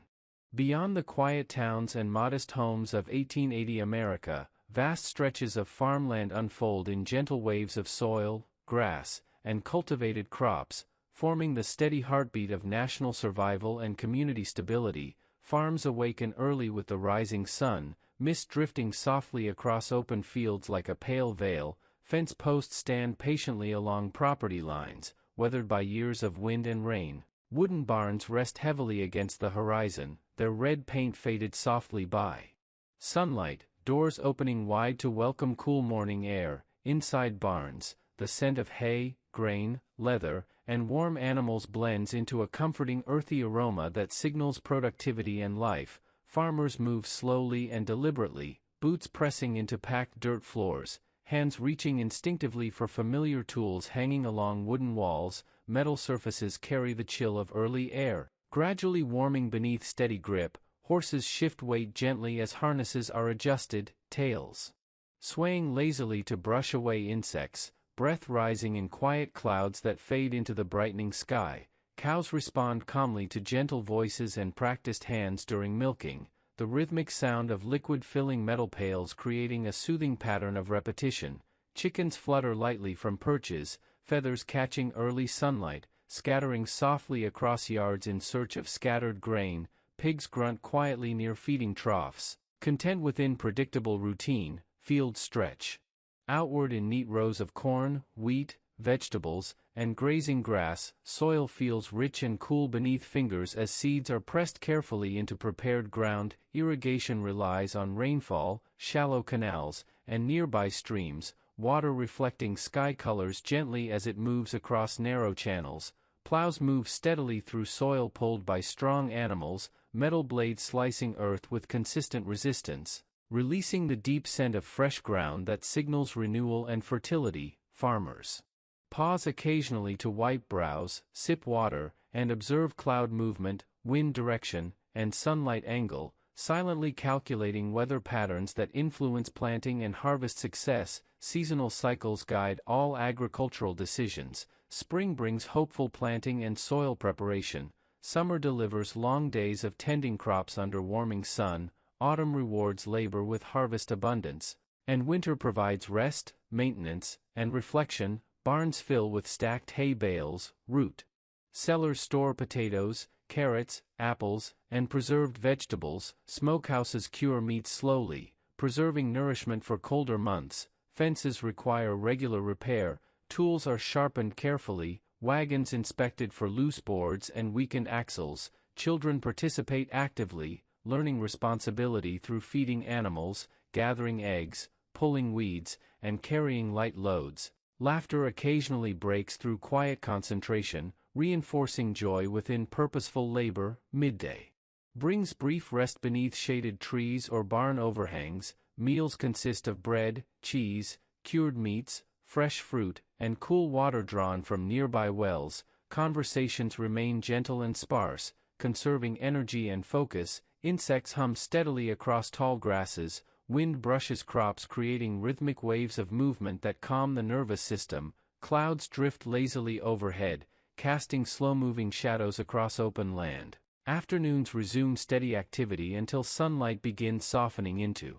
Beyond the quiet towns and modest homes of 1880 America, vast stretches of farmland unfold in gentle waves of soil, grass, and cultivated crops, forming the steady heartbeat of national survival and community stability. Farms awaken early with the rising sun, mist drifting softly across open fields like a pale veil. Fence posts stand patiently along property lines, weathered by years of wind and rain. Wooden barns rest heavily against the horizon, their red paint faded softly by sunlight, doors opening wide to welcome cool morning air. Inside barns, the scent of hay, grain, leather, and warm animals blends into a comforting earthy aroma that signals productivity and life. Farmers move slowly and deliberately, boots pressing into packed dirt floors, hands reaching instinctively for familiar tools hanging along wooden walls. Metal surfaces carry the chill of early air, gradually warming beneath steady grip. Horses shift weight gently as harnesses are adjusted, tails swaying lazily to brush away insects, breath rising in quiet clouds that fade into the brightening sky. Cows respond calmly to gentle voices and practiced hands during milking, the rhythmic sound of liquid filling metal pails creating a soothing pattern of repetition. Chickens flutter lightly from perches, feathers catching early sunlight, scattering softly across yards in search of scattered grain. Pigs grunt quietly near feeding troughs, content within predictable routine. Fields stretch outward in neat rows of corn, wheat, vegetables, and grazing grass. Soil feels rich and cool beneath fingers as seeds are pressed carefully into prepared ground. Irrigation relies on rainfall, shallow canals, and nearby streams, water reflecting sky colors gently as it moves across narrow channels. Plows move steadily through soil pulled by strong animals, metal blades slicing earth with consistent resistance, releasing the deep scent of fresh ground that signals renewal and fertility. Farmers pause occasionally to wipe brows, sip water, and observe cloud movement, wind direction, and sunlight angle, silently calculating weather patterns that influence planting and harvest success. Seasonal cycles guide all agricultural decisions. Spring brings hopeful planting and soil preparation. Summer delivers long days of tending crops under warming sun. Autumn rewards labor with harvest abundance. And winter provides rest, maintenance, and reflection. Barns fill with stacked hay bales, root. Cellars store potatoes, carrots, apples, and preserved vegetables. Smokehouses cure meat slowly, preserving nourishment for colder months. Fences require regular repair. Tools are sharpened carefully. Wagons inspected for loose boards and weakened axles. Children participate actively, learning responsibility through feeding animals, gathering eggs, pulling weeds, and carrying light loads. Laughter occasionally breaks through quiet concentration, reinforcing joy within purposeful labor. Midday brings brief rest beneath shaded trees or barn overhangs. Meals consist of bread, cheese, cured meats, fresh fruit, and cool water drawn from nearby wells. Conversations remain gentle and sparse, conserving energy and focus. Insects hum steadily across tall grasses. Wind brushes crops, creating rhythmic waves of movement that calm the nervous system. Clouds drift lazily overhead, casting slow-moving shadows across open land. Afternoons resume steady activity until sunlight begins softening into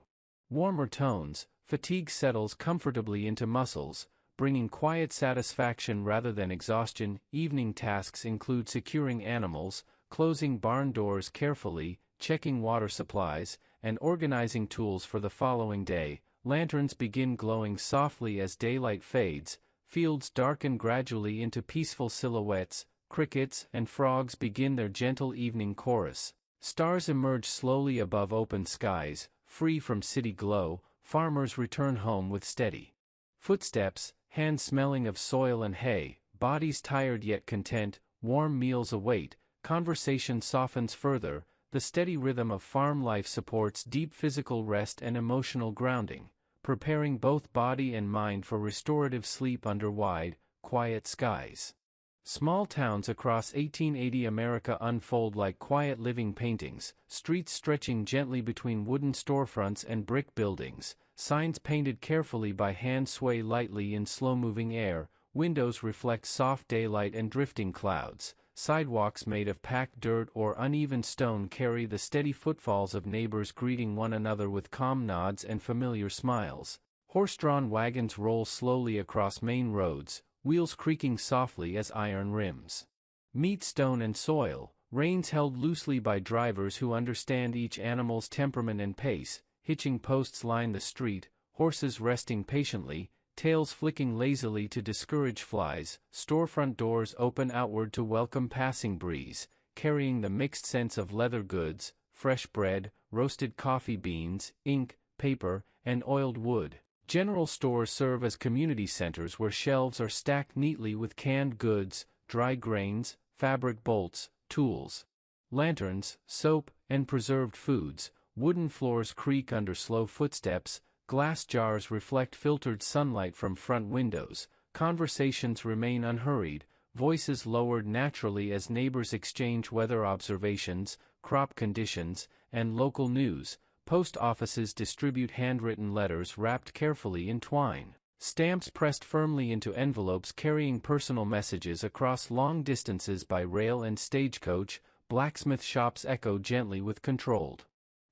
warmer tones. Fatigue settles comfortably into muscles, bringing quiet satisfaction rather than exhaustion. Evening tasks include securing animals, closing barn doors carefully, checking water supplies, and organizing tools for the following day. Lanterns begin glowing softly as daylight fades. Fields darken gradually into peaceful silhouettes. Crickets and frogs begin their gentle evening chorus. Stars emerge slowly above open skies, free from city glow. Farmers return home with steady footsteps, hands smelling of soil and hay, bodies tired yet content. Warm meals await. Conversation softens further. The steady rhythm of farm life supports deep physical rest and emotional grounding, preparing both body and mind for restorative sleep under wide, quiet skies. Small towns across 1880 America unfold like quiet living paintings, streets stretching gently between wooden storefronts and brick buildings, signs painted carefully by hand sway lightly in slow-moving air, windows reflect soft daylight and drifting clouds. Sidewalks made of packed dirt or uneven stone carry the steady footfalls of neighbors greeting one another with calm nods and familiar smiles. Horse-drawn wagons roll slowly across main roads, wheels creaking softly as iron rims meet stone and soil. Reins held loosely by drivers who understand each animal's temperament and pace. Hitching posts line the street, horses resting patiently, tails flicking lazily to discourage flies. Storefront doors open outward to welcome passing breeze, carrying the mixed scents of leather goods, fresh bread, roasted coffee beans, ink, paper, and oiled wood. General stores serve as community centers where shelves are stacked neatly with canned goods, dry grains, fabric bolts, tools, lanterns, soap, and preserved foods. Wooden floors creak under slow footsteps. Glass jars reflect filtered sunlight from front windows. Conversations remain unhurried, voices lowered naturally as neighbors exchange weather observations, crop conditions, and local news. Post offices distribute handwritten letters wrapped carefully in twine. Stamps pressed firmly into envelopes carrying personal messages across long distances by rail and stagecoach. Blacksmith shops echo gently with controlled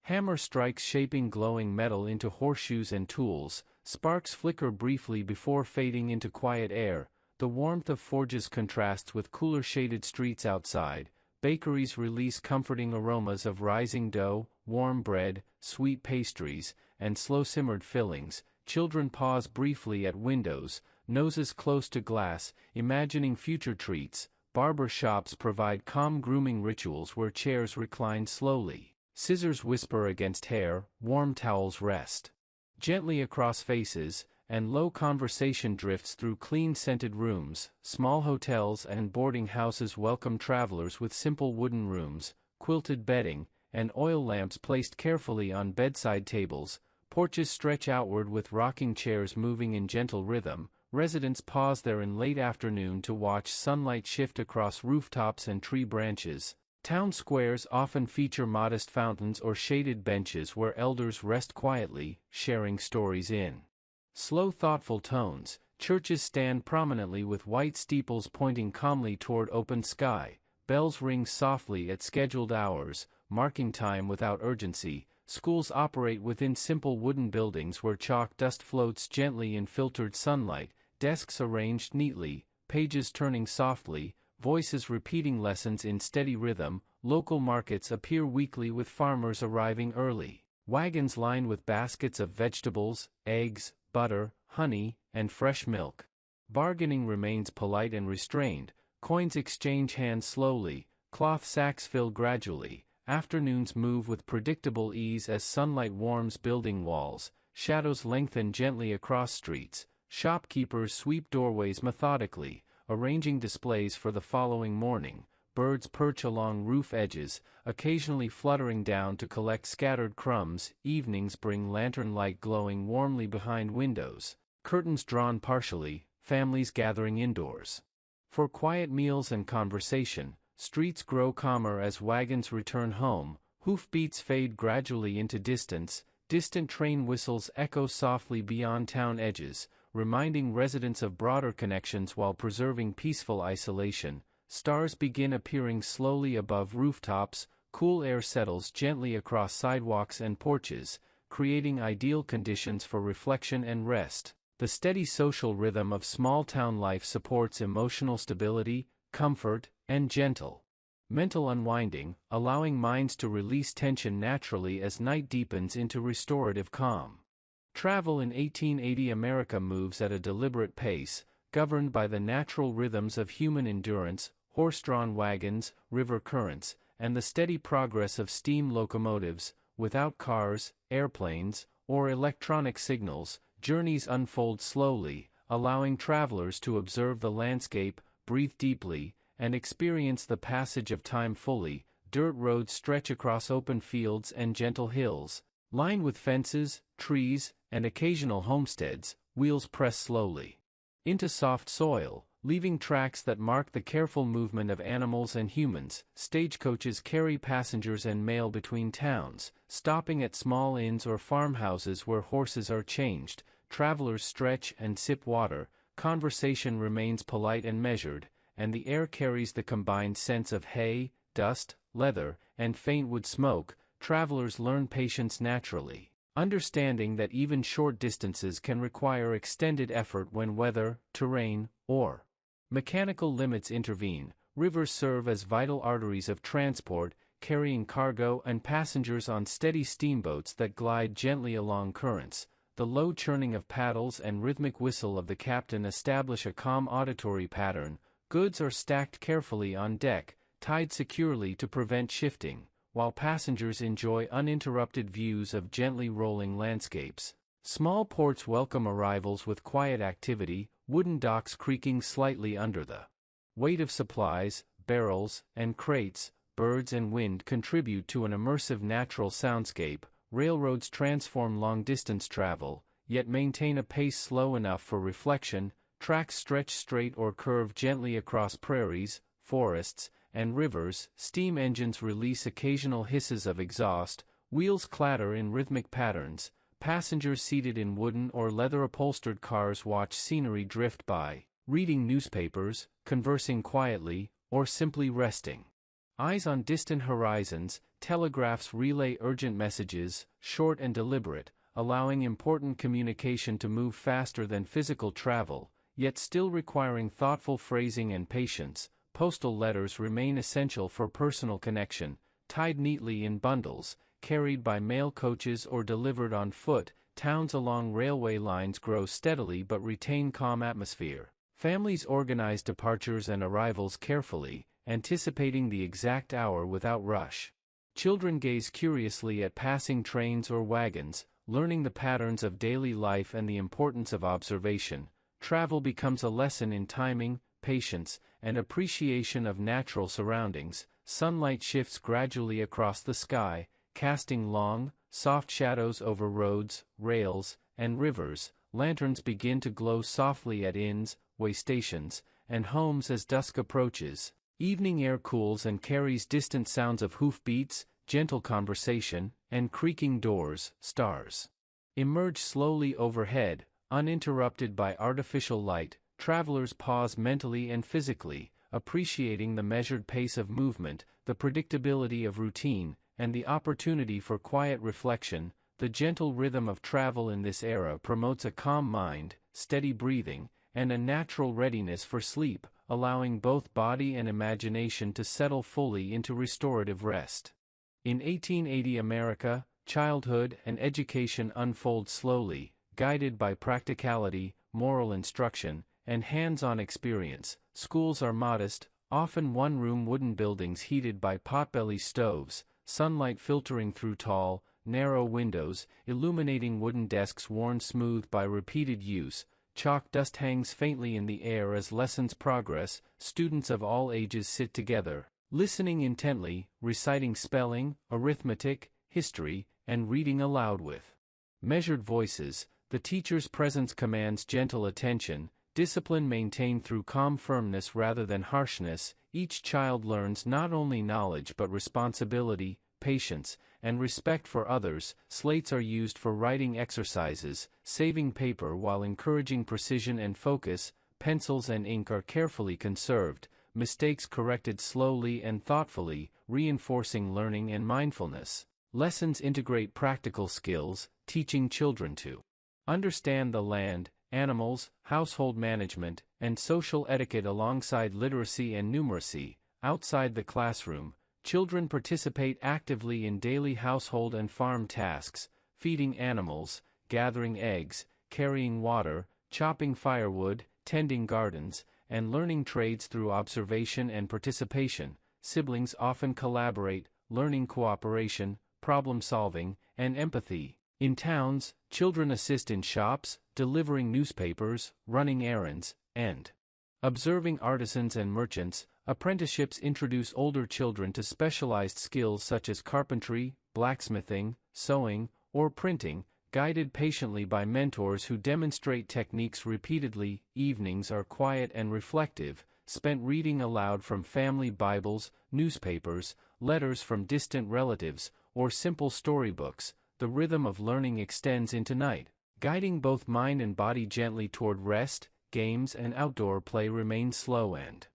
hammer strikes shaping glowing metal into horseshoes and tools. Sparks flicker briefly before fading into quiet air. The warmth of forges contrasts with cooler shaded streets outside. Bakeries release comforting aromas of rising dough, warm bread, sweet pastries, and slow-simmered fillings. Children pause briefly at windows, noses close to glass, imagining future treats. Barber shops provide calm grooming rituals where chairs recline slowly, scissors whisper against hair, warm towels rest gently across faces, and low conversation drifts through clean scented rooms. Small hotels and boarding houses welcome travelers with simple wooden rooms, quilted bedding, and oil lamps placed carefully on bedside tables. Porches stretch outward with rocking chairs moving in gentle rhythm. Residents pause there in late afternoon to watch sunlight shift across rooftops and tree branches. Town squares often feature modest fountains or shaded benches where elders rest quietly, sharing stories in slow, thoughtful tones. Churches stand prominently with white steeples pointing calmly toward open sky. Bells ring softly at scheduled hours, marking time without urgency. Schools operate within simple wooden buildings where chalk dust floats gently in filtered sunlight. Desks arranged neatly, pages turning softly, voices repeating lessons in steady rhythm. Local markets appear weekly with farmers arriving early. Wagons lined with baskets of vegetables, eggs, butter, honey, and fresh milk. Bargaining remains polite and restrained. Coins exchange hands slowly, cloth sacks fill gradually. Afternoons move with predictable ease as sunlight warms building walls. Shadows lengthen gently across streets. Shopkeepers sweep doorways methodically, arranging displays for the following morning. Birds perch along roof edges, occasionally fluttering down to collect scattered crumbs. Evenings bring lantern light glowing warmly behind windows. Curtains drawn partially, families gathering indoors for quiet meals and conversation. Streets grow calmer as wagons return home. Hoofbeats fade gradually into distance. Distant train whistles echo softly beyond town edges, reminding residents of broader connections while preserving peaceful isolation. Stars begin appearing slowly above rooftops. Cool air settles gently across sidewalks and porches, creating ideal conditions for reflection and rest. The steady social rhythm of small-town life supports emotional stability, comfort, and gentle mental unwinding, allowing minds to release tension naturally as night deepens into restorative calm. Travel in 1880 America moves at a deliberate pace, governed by the natural rhythms of human endurance, horse-drawn wagons, river currents, and the steady progress of steam locomotives. Without cars, airplanes, or electronic signals, journeys unfold slowly, allowing travelers to observe the landscape, breathe deeply, and experience the passage of time fully. Dirt roads stretch across open fields and gentle hills. Lined with fences, trees, and occasional homesteads, wheels press slowly into soft soil, leaving tracks that mark the careful movement of animals and humans. Stagecoaches carry passengers and mail between towns, stopping at small inns or farmhouses where horses are changed. Travelers stretch and sip water. Conversation remains polite and measured, and the air carries the combined scents of hay, dust, leather, and faint wood smoke. Travelers learn patience naturally, understanding that even short distances can require extended effort when weather, terrain, or mechanical limits intervene. Rivers serve as vital arteries of transport, carrying cargo and passengers on steady steamboats that glide gently along currents. The low churning of paddles and rhythmic whistle of the captain establish a calm auditory pattern. Goods are stacked carefully on deck, tied securely to prevent shifting, while passengers enjoy uninterrupted views of gently rolling landscapes. Small ports welcome arrivals with quiet activity, wooden docks creaking slightly under the weight of supplies. Barrels and crates, birds and wind contribute to an immersive natural soundscape. Railroads transform long-distance travel, yet maintain a pace slow enough for reflection. Tracks stretch straight or curve gently across prairies, forests, and rivers. Steam engines release occasional hisses of exhaust. Wheels clatter in rhythmic patterns. Passengers seated in wooden or leather-upholstered cars watch scenery drift by, reading newspapers, conversing quietly, or simply resting. Eyes on distant horizons. Telegraphs relay urgent messages, short and deliberate, allowing important communication to move faster than physical travel, yet still requiring thoughtful phrasing and patience. Postal letters remain essential for personal connection, tied neatly in bundles, carried by mail coaches or delivered on foot. towns along railway lines grow steadily but retain calm atmosphere. Families organize departures and arrivals carefully, anticipating the exact hour without rush. Children gaze curiously at passing trains or wagons, learning the patterns of daily life and the importance of observation. Travel becomes a lesson in timing, patience, and appreciation of natural surroundings. Sunlight shifts gradually across the sky, casting long, soft shadows over roads, rails, and rivers. Lanterns begin to glow softly at inns, way stations, and homes as dusk approaches. Evening air cools and carries distant sounds of hoofbeats, gentle conversation, and creaking doors. Stars emerge slowly overhead, uninterrupted by artificial light. Travelers pause mentally and physically, appreciating the measured pace of movement, the predictability of routine, and the opportunity for quiet reflection. The gentle rhythm of travel in this era promotes a calm mind, steady breathing, and a natural readiness for sleep, allowing both body and imagination to settle fully into restorative rest. In 1880 America, childhood and education unfold slowly, guided by practicality, moral instruction, and hands-on experience. Schools are modest, often one-room wooden buildings heated by potbelly stoves, sunlight filtering through tall, narrow windows, illuminating wooden desks worn smooth by repeated use. Chalk dust hangs faintly in the air as lessons progress. Students of all ages sit together, listening intently, reciting spelling, arithmetic, history, and reading aloud with measured voices. The teacher's presence commands gentle attention, discipline maintained through calm firmness rather than harshness. Each child learns not only knowledge but responsibility, patience, and respect for others. Slates are used for writing exercises, saving paper while encouraging precision and focus. Pencils and ink are carefully conserved, mistakes corrected slowly and thoughtfully, reinforcing learning and mindfulness. Lessons integrate practical skills, teaching children to understand the land, animals, household management, and social etiquette alongside literacy and numeracy. Outside the classroom, children participate actively in daily household and farm tasks, feeding animals, gathering eggs, carrying water, chopping firewood, tending gardens, and learning trades through observation and participation. Siblings often collaborate, learning cooperation, problem-solving, and empathy. In towns, children assist in shops, delivering newspapers, running errands, and observing artisans and merchants. Apprenticeships introduce older children to specialized skills such as carpentry, blacksmithing, sewing, or printing, guided patiently by mentors who demonstrate techniques repeatedly. Evenings are quiet and reflective, spent reading aloud from family Bibles, newspapers, letters from distant relatives, or simple storybooks. The rhythm of learning extends into night, guiding both mind and body gently toward rest. Games and outdoor play remain slow and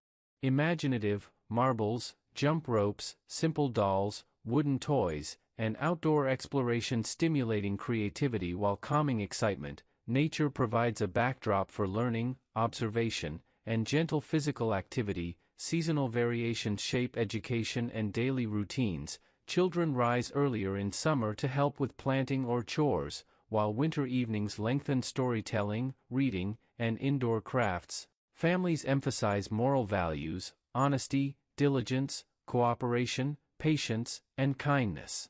imaginative. Marbles, jump ropes, simple dolls, wooden toys, and outdoor exploration stimulating creativity while calming excitement. Nature provides a backdrop for learning, observation, and gentle physical activity. Seasonal variations shape education and daily routines. Children rise earlier in summer to help with planting or chores, while winter evenings lengthen storytelling, reading, and indoor crafts. Families emphasize moral values, honesty, diligence, cooperation, patience, and kindness.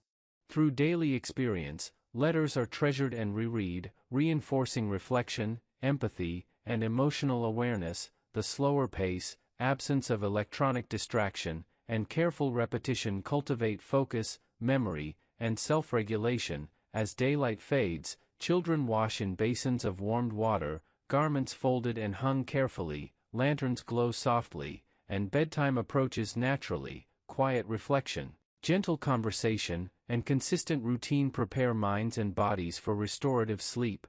Through daily experience, letters are treasured and reread, reinforcing reflection, empathy, and emotional awareness. The slower pace, absence of electronic distraction, and careful repetition cultivate focus, memory, and self-regulation. As daylight fades, children wash in basins of warmed water, garments folded and hung carefully, lanterns glow softly, and bedtime approaches naturally. Quiet reflection, gentle conversation, and consistent routine prepare minds and bodies for restorative sleep.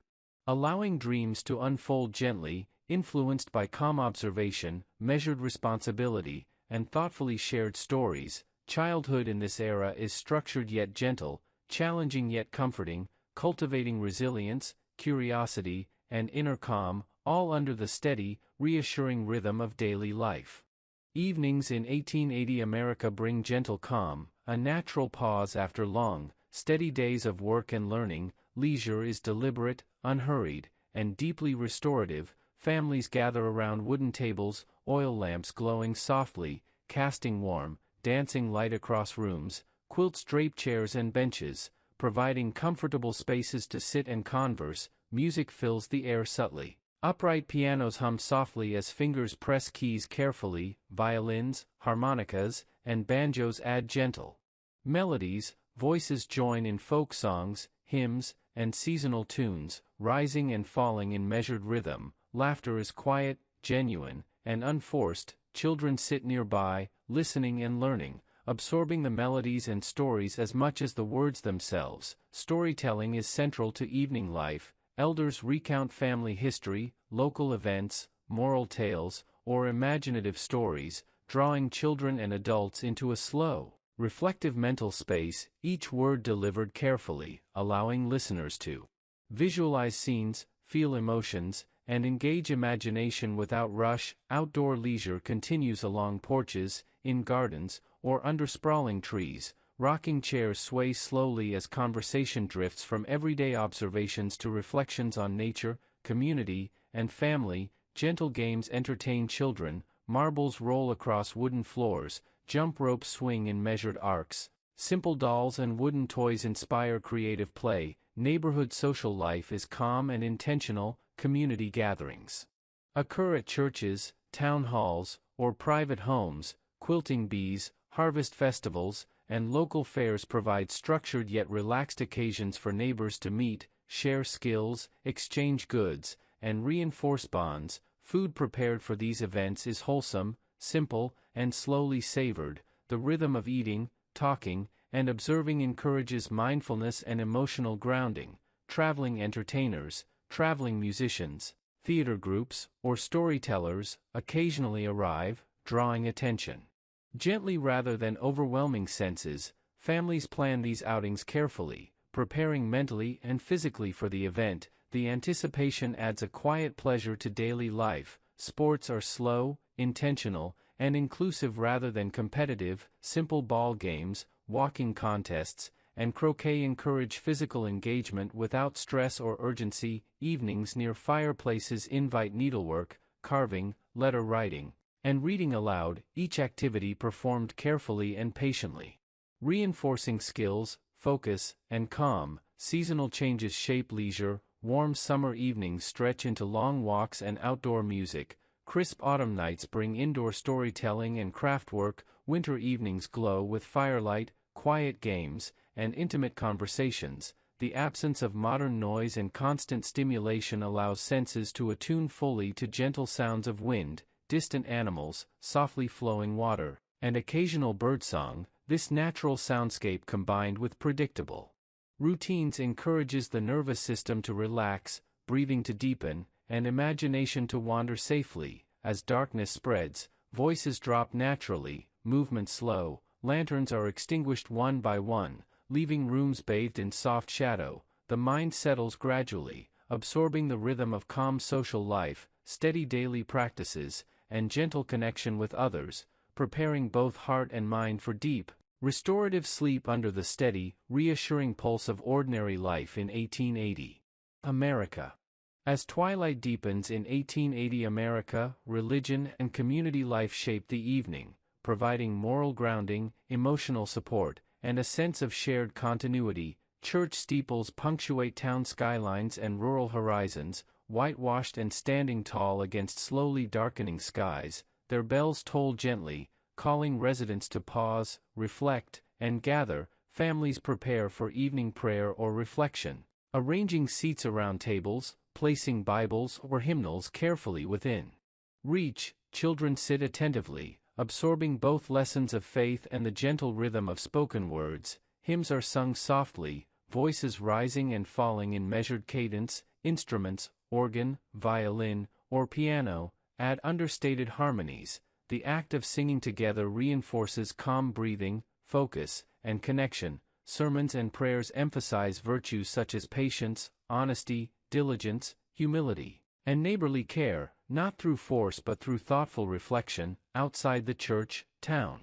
Allowing dreams to unfold gently, influenced by calm observation, measured responsibility, and thoughtfully shared stories. Childhood in this era is structured yet gentle, challenging yet comforting, cultivating resilience, curiosity, and inner calm, all under the steady, reassuring rhythm of daily life. Evenings in 1880 America bring gentle calm, a natural pause after long, steady days of work and learning, leisure is deliberate, unhurried, and deeply restorative. Families gather around wooden tables, oil lamps glowing softly, casting warm, dancing light across rooms, quilts drape chairs and benches, providing comfortable spaces to sit and converse. Music fills the air subtly. Upright pianos hum softly as fingers press keys carefully, violins, harmonicas, and banjos add gentle melodies, voices join in folk songs, hymns, and seasonal tunes, rising and falling in measured rhythm. Laughter is quiet, genuine, and unforced. Children sit nearby, listening and learning, absorbing the melodies and stories as much as the words themselves. Storytelling is central to evening life. Elders recount family history, local events, moral tales, or imaginative stories, drawing children and adults into a slow, reflective mental space, each word delivered carefully, allowing listeners to visualize scenes, feel emotions, and engage imagination without rush. Outdoor leisure continues along porches, in gardens, or under sprawling trees. Rocking chairs sway slowly as conversation drifts from everyday observations to reflections on nature, community, and family. Gentle games entertain children, marbles roll across wooden floors, jump ropes swing in measured arcs, simple dolls and wooden toys inspire creative play. Neighborhood social life is calm and intentional. Community gatherings occur at churches, town halls, or private homes. Quilting bees, harvest festivals, and local fairs provide structured yet relaxed occasions for neighbors to meet, share skills, exchange goods, and reinforce bonds. Food prepared for these events is wholesome, simple, and slowly savored. The rhythm of eating, talking, and observing encourages mindfulness and emotional grounding. Traveling entertainers, traveling musicians, theater groups, or storytellers occasionally arrive, drawing attention gently rather than overwhelming senses. Families plan these outings carefully, preparing mentally and physically for the event. The anticipation adds a quiet pleasure to daily life. Sports are slow, intentional, and inclusive rather than competitive. Simple ball games, walking contests, and croquet encourage physical engagement without stress or urgency. Evenings near fireplaces invite needlework, carving, letter writing, and reading aloud, each activity performed carefully and patiently, reinforcing skills, focus, and calm. Seasonal changes shape leisure. Warm summer evenings stretch into long walks and outdoor music. Crisp autumn nights bring indoor storytelling and craftwork. Winter evenings glow with firelight, quiet games, and intimate conversations. The absence of modern noise and constant stimulation allows senses to attune fully to gentle sounds of wind, distant animals, softly flowing water, and occasional birdsong. This natural soundscape combined with predictable routines encourages the nervous system to relax, breathing to deepen, and imagination to wander safely. As darkness spreads, voices drop naturally, movement slow, lanterns are extinguished one by one, leaving rooms bathed in soft shadow. The mind settles gradually, absorbing the rhythm of calm social life, steady daily practices, and gentle connection with others, preparing both heart and mind for deep, restorative sleep under the steady, reassuring pulse of ordinary life in 1880 America. As twilight deepens in 1880 America, religion and community life shape the evening, providing moral grounding, emotional support, and a sense of shared continuity. Church steeples punctuate town skylines and rural horizons, whitewashed and standing tall against slowly darkening skies. Their bells toll gently, calling residents to pause, reflect, and gather. Families prepare for evening prayer or reflection, arranging seats around tables, placing Bibles or hymnals carefully within reach. Children sit attentively, absorbing both lessons of faith and the gentle rhythm of spoken words. Hymns are sung softly, voices rising and falling in measured cadence. Instruments, organ, violin, or piano, add understated harmonies. The act of singing together reinforces calm breathing, focus, and connection. Sermons and prayers emphasize virtues such as patience, honesty, diligence, humility, and neighborly care, not through force but through thoughtful reflection. Outside the church, town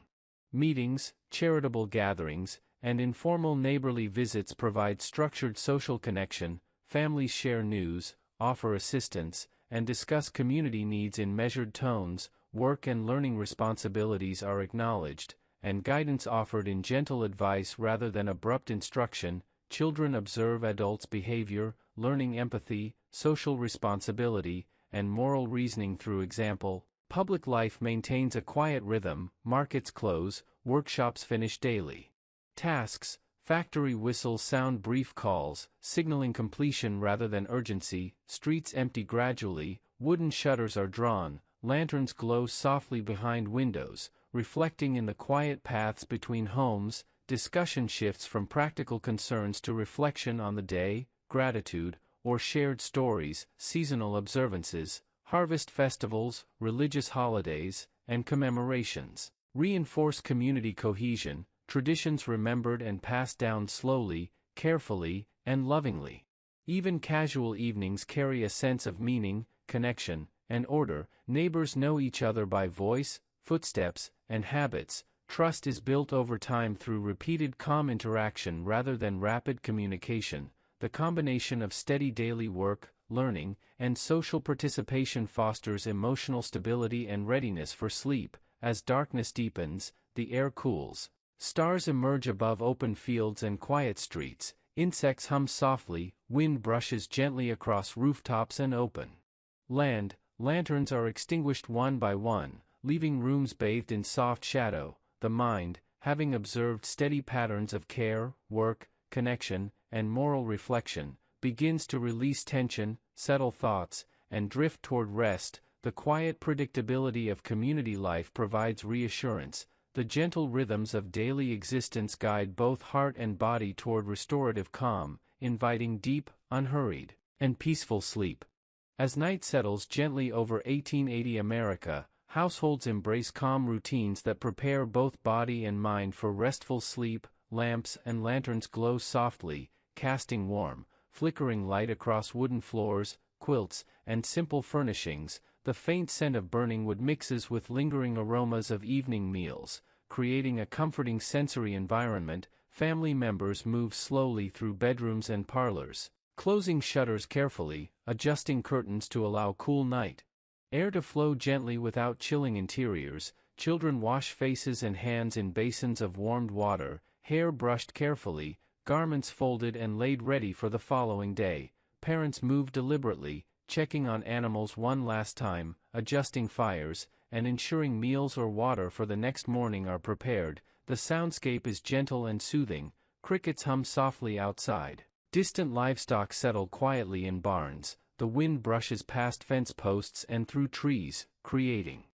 meetings, charitable gatherings, and informal neighborly visits provide structured social connection. Families share news, offer assistance, and discuss community needs in measured tones. Work and learning responsibilities are acknowledged, and guidance offered in gentle advice rather than abrupt instruction. Children observe adults' behavior, learning empathy, social responsibility, and moral reasoning through example. Public life maintains a quiet rhythm. Markets close, workshops finish daily tasks. Factory whistles sound brief calls, signaling completion rather than urgency. Streets empty gradually, wooden shutters are drawn, lanterns glow softly behind windows, reflecting in the quiet paths between homes. Discussion shifts from practical concerns to reflection on the day, gratitude, or shared stories. Seasonal observances, harvest festivals, religious holidays, and commemorations reinforce community cohesion. Traditions remembered and passed down slowly, carefully, and lovingly. Even casual evenings carry a sense of meaning, connection, and order. Neighbors know each other by voice, footsteps, and habits. Trust is built over time through repeated calm interaction rather than rapid communication. The combination of steady daily work, learning, and social participation fosters emotional stability and readiness for sleep. As darkness deepens, the air cools. Stars emerge above open fields and quiet streets. Insects hum softly, wind brushes gently across rooftops and open land. Lanterns are extinguished one by one, leaving rooms bathed in soft shadow. The mind, having observed steady patterns of care, work, connection, and moral reflection, begins to release tension, settle thoughts, and drift toward rest. The quiet predictability of community life provides reassurance. The gentle rhythms of daily existence guide both heart and body toward restorative calm, inviting deep, unhurried, and peaceful sleep. As night settles gently over 1880 America, households embrace calm routines that prepare both body and mind for restful sleep. Lamps and lanterns glow softly, casting warm, flickering light across wooden floors, quilts, and simple furnishings. The faint scent of burning wood mixes with lingering aromas of evening meals, creating a comforting sensory environment. Family members move slowly through bedrooms and parlors, closing shutters carefully, adjusting curtains to allow cool night air to flow gently without chilling interiors. Children wash faces and hands in basins of warmed water, hair brushed carefully, garments folded and laid ready for the following day. Parents move deliberately, checking on animals one last time, adjusting fires, and ensuring meals or water for the next morning are prepared. The soundscape is gentle and soothing. Crickets hum softly outside. Distant livestock settle quietly in barns. The wind brushes past fence posts and through trees, creating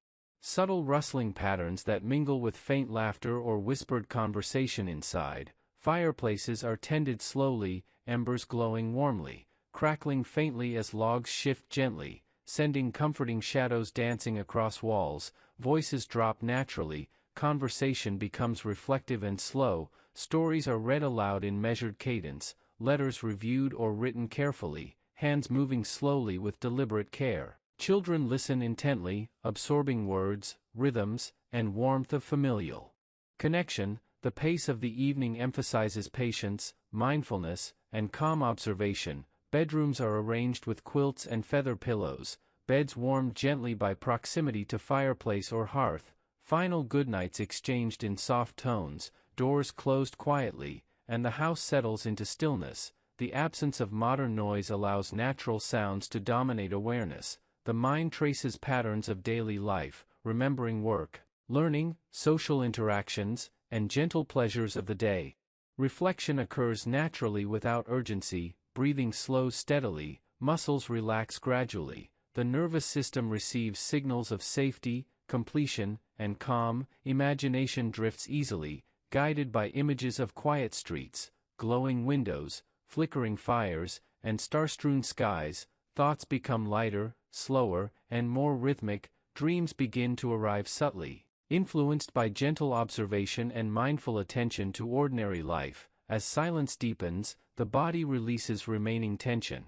subtle rustling patterns that mingle with faint laughter or whispered conversation inside. Fireplaces are tended slowly, embers glowing warmly, crackling faintly as logs shift gently, sending comforting shadows dancing across walls. Voices drop naturally, conversation becomes reflective and slow. Stories are read aloud in measured cadence, letters reviewed or written carefully, hands moving slowly with deliberate care. Children listen intently, absorbing words, rhythms, and warmth of familial connection. The pace of the evening emphasizes patience, mindfulness, and calm observation. Bedrooms are arranged with quilts and feather pillows, beds warmed gently by proximity to fireplace or hearth. Final goodnights exchanged in soft tones, doors closed quietly, and the house settles into stillness. The absence of modern noise allows natural sounds to dominate awareness. The mind traces patterns of daily life, remembering work, learning, social interactions, and gentle pleasures of the day. Reflection occurs naturally without urgency, breathing slows steadily, muscles relax gradually. The nervous system receives signals of safety, completion, and calm. Imagination drifts easily, guided by images of quiet streets, glowing windows, flickering fires, and star-strewn skies. Thoughts become lighter, slower, and more rhythmic. Dreams begin to arrive subtly, influenced by gentle observation and mindful attention to ordinary life. As silence deepens, the body releases remaining tension.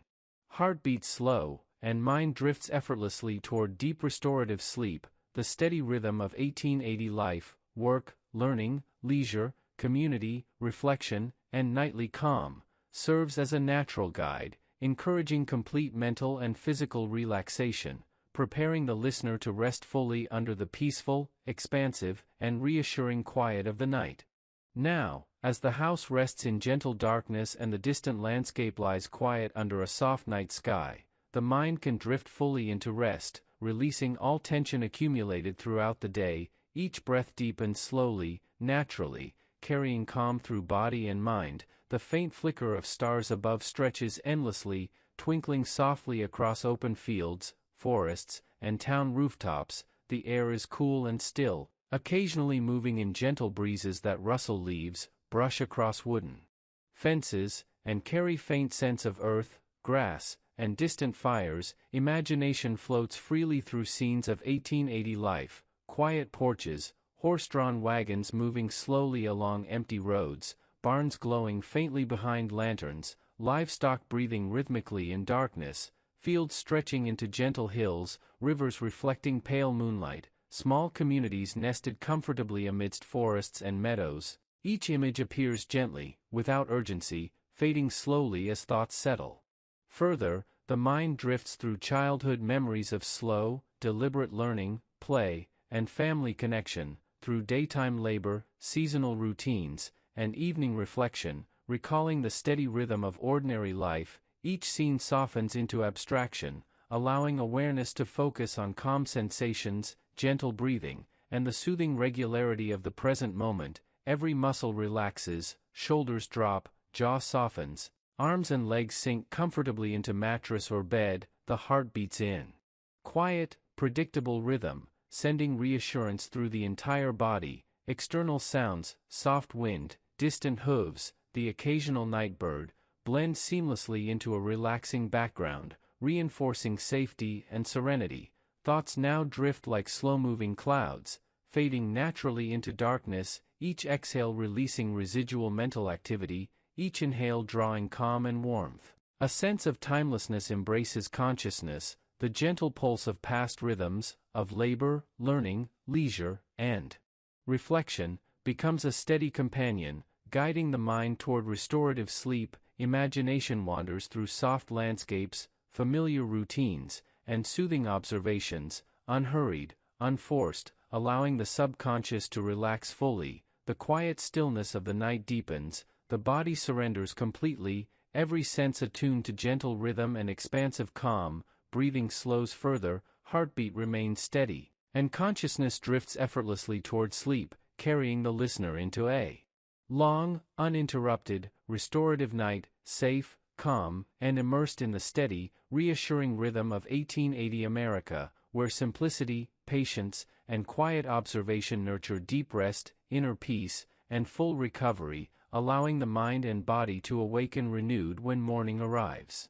Heart beats slow, and mind drifts effortlessly toward deep restorative sleep. The steady rhythm of 1880 life, work, learning, leisure, community, reflection, and nightly calm, serves as a natural guide, encouraging complete mental and physical relaxation, preparing the listener to rest fully under the peaceful, expansive, and reassuring quiet of the night. Now, as the house rests in gentle darkness and the distant landscape lies quiet under a soft night sky, the mind can drift fully into rest, releasing all tension accumulated throughout the day. Each breath deepens slowly, naturally, carrying calm through body and mind. The faint flicker of stars above stretches endlessly, twinkling softly across open fields, forests, and town rooftops. The air is cool and still, occasionally moving in gentle breezes that rustle leaves, brush across wooden fences, and carry faint scents of earth, grass, and distant fires. Imagination floats freely through scenes of 1880 life, quiet porches, horse-drawn wagons moving slowly along empty roads, barns glowing faintly behind lanterns, livestock breathing rhythmically in darkness, fields stretching into gentle hills, rivers reflecting pale moonlight, small communities nested comfortably amidst forests and meadows. Each image appears gently, without urgency, fading slowly as thoughts settle. Further, the mind drifts through childhood memories of slow, deliberate learning, play, and family connection, through daytime labor, seasonal routines, and evening reflection, recalling the steady rhythm of ordinary life. Each scene softens into abstraction, allowing awareness to focus on calm sensations, gentle breathing, and the soothing regularity of the present moment. Every muscle relaxes, shoulders drop, jaw softens, arms and legs sink comfortably into mattress or bed. The heart beats in quiet, predictable rhythm, sending reassurance through the entire body. External sounds, soft wind, distant hooves, the occasional night bird, blend seamlessly into a relaxing background, reinforcing safety and serenity. Thoughts now drift like slow-moving clouds, fading naturally into darkness, each exhale releasing residual mental activity, each inhale drawing calm and warmth. A sense of timelessness embraces consciousness, the gentle pulse of past rhythms, of labor, learning, leisure, and reflection, becomes a steady companion, guiding the mind toward restorative sleep. Imagination wanders through soft landscapes, familiar routines, and soothing observations, unhurried, unforced, allowing the subconscious to relax fully. The quiet stillness of the night deepens, the body surrenders completely, every sense attuned to gentle rhythm and expansive calm. Breathing slows further, heartbeat remains steady, and consciousness drifts effortlessly toward sleep, carrying the listener into a long, uninterrupted, restorative night, safe, calm, and immersed in the steady, reassuring rhythm of 1880 America, where simplicity, patience, and quiet observation nurture deep rest, inner peace, and full recovery, allowing the mind and body to awaken renewed when morning arrives.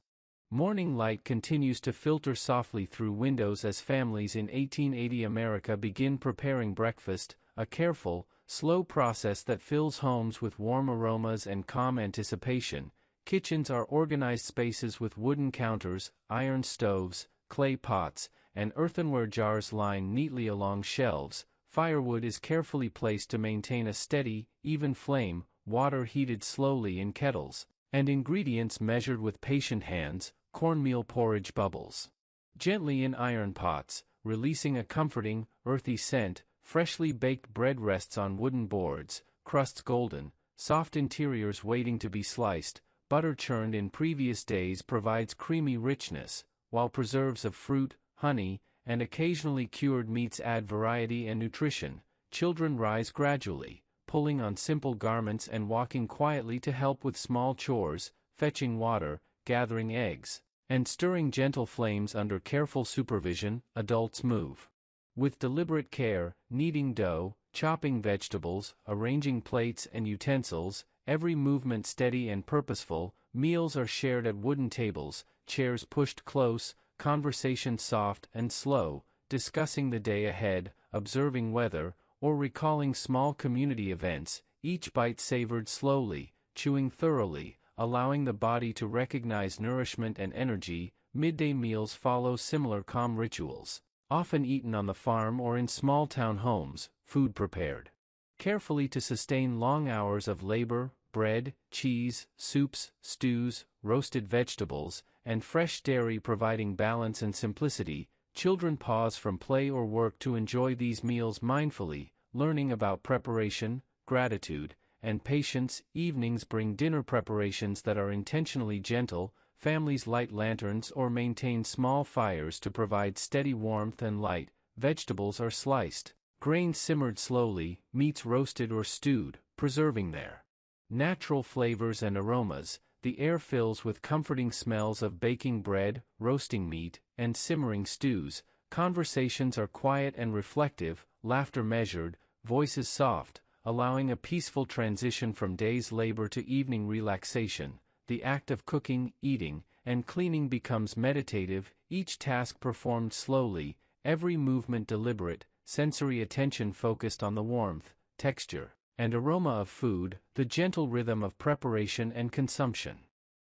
Morning light continues to filter softly through windows as families in 1880 America begin preparing breakfast, a careful, slow process that fills homes with warm aromas and calm anticipation. Kitchens are organized spaces with wooden counters, iron stoves, clay pots, and earthenware jars lined neatly along shelves. Firewood is carefully placed to maintain a steady, even flame, water heated slowly in kettles, and ingredients measured with patient hands. Cornmeal porridge bubbles gently in iron pots, releasing a comforting, earthy scent. Freshly baked bread rests on wooden boards, crusts golden, soft interiors waiting to be sliced. Butter churned in previous days provides creamy richness, while preserves of fruit, honey, and occasionally cured meats add variety and nutrition. Children rise gradually, pulling on simple garments and walking quietly to help with small chores, fetching water, gathering eggs, and stirring gentle flames under careful supervision. Adults move with deliberate care, kneading dough, chopping vegetables, arranging plates and utensils, every movement steady and purposeful. Meals are shared at wooden tables, chairs pushed close, conversation soft and slow, discussing the day ahead, observing weather, or recalling small community events. Each bite savored slowly, chewing thoroughly, allowing the body to recognize nourishment and energy. Midday meals follow similar calm rituals, often eaten on the farm or in small town homes, food prepared carefully to sustain long hours of labor, bread, cheese, soups, stews, roasted vegetables, and fresh dairy providing balance and simplicity. Children pause from play or work to enjoy these meals mindfully, learning about preparation, gratitude, and patience. Evenings bring dinner preparations that are intentionally gentle. Families light lanterns or maintain small fires to provide steady warmth and light. Vegetables are sliced, grains simmered slowly, meats roasted or stewed, preserving their natural flavors and aromas. The air fills with comforting smells of baking bread, roasting meat, and simmering stews. Conversations are quiet and reflective, laughter measured, voices soft, allowing a peaceful transition from day's labor to evening relaxation. The act of cooking, eating, and cleaning becomes meditative, each task performed slowly, every movement deliberate, sensory attention focused on the warmth, texture, and aroma of food. The gentle rhythm of preparation and consumption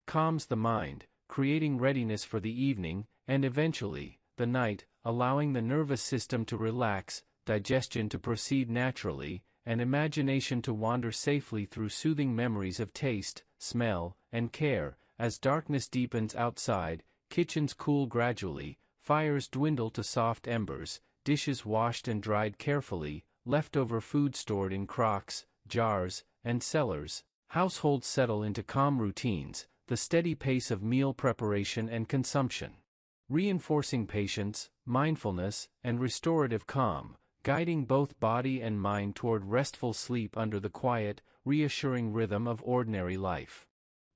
calms the mind, creating readiness for the evening, and eventually, the night, allowing the nervous system to relax, digestion to proceed naturally, and imagination to wander safely through soothing memories of taste, smell, and care. As darkness deepens outside, kitchens cool gradually, fires dwindle to soft embers, dishes washed and dried carefully, leftover food stored in crocks, jars, and cellars. Households settle into calm routines, the steady pace of meal preparation and consumption, reinforcing patience, mindfulness, and restorative calm, guiding both body and mind toward restful sleep under the quiet, reassuring rhythm of ordinary life.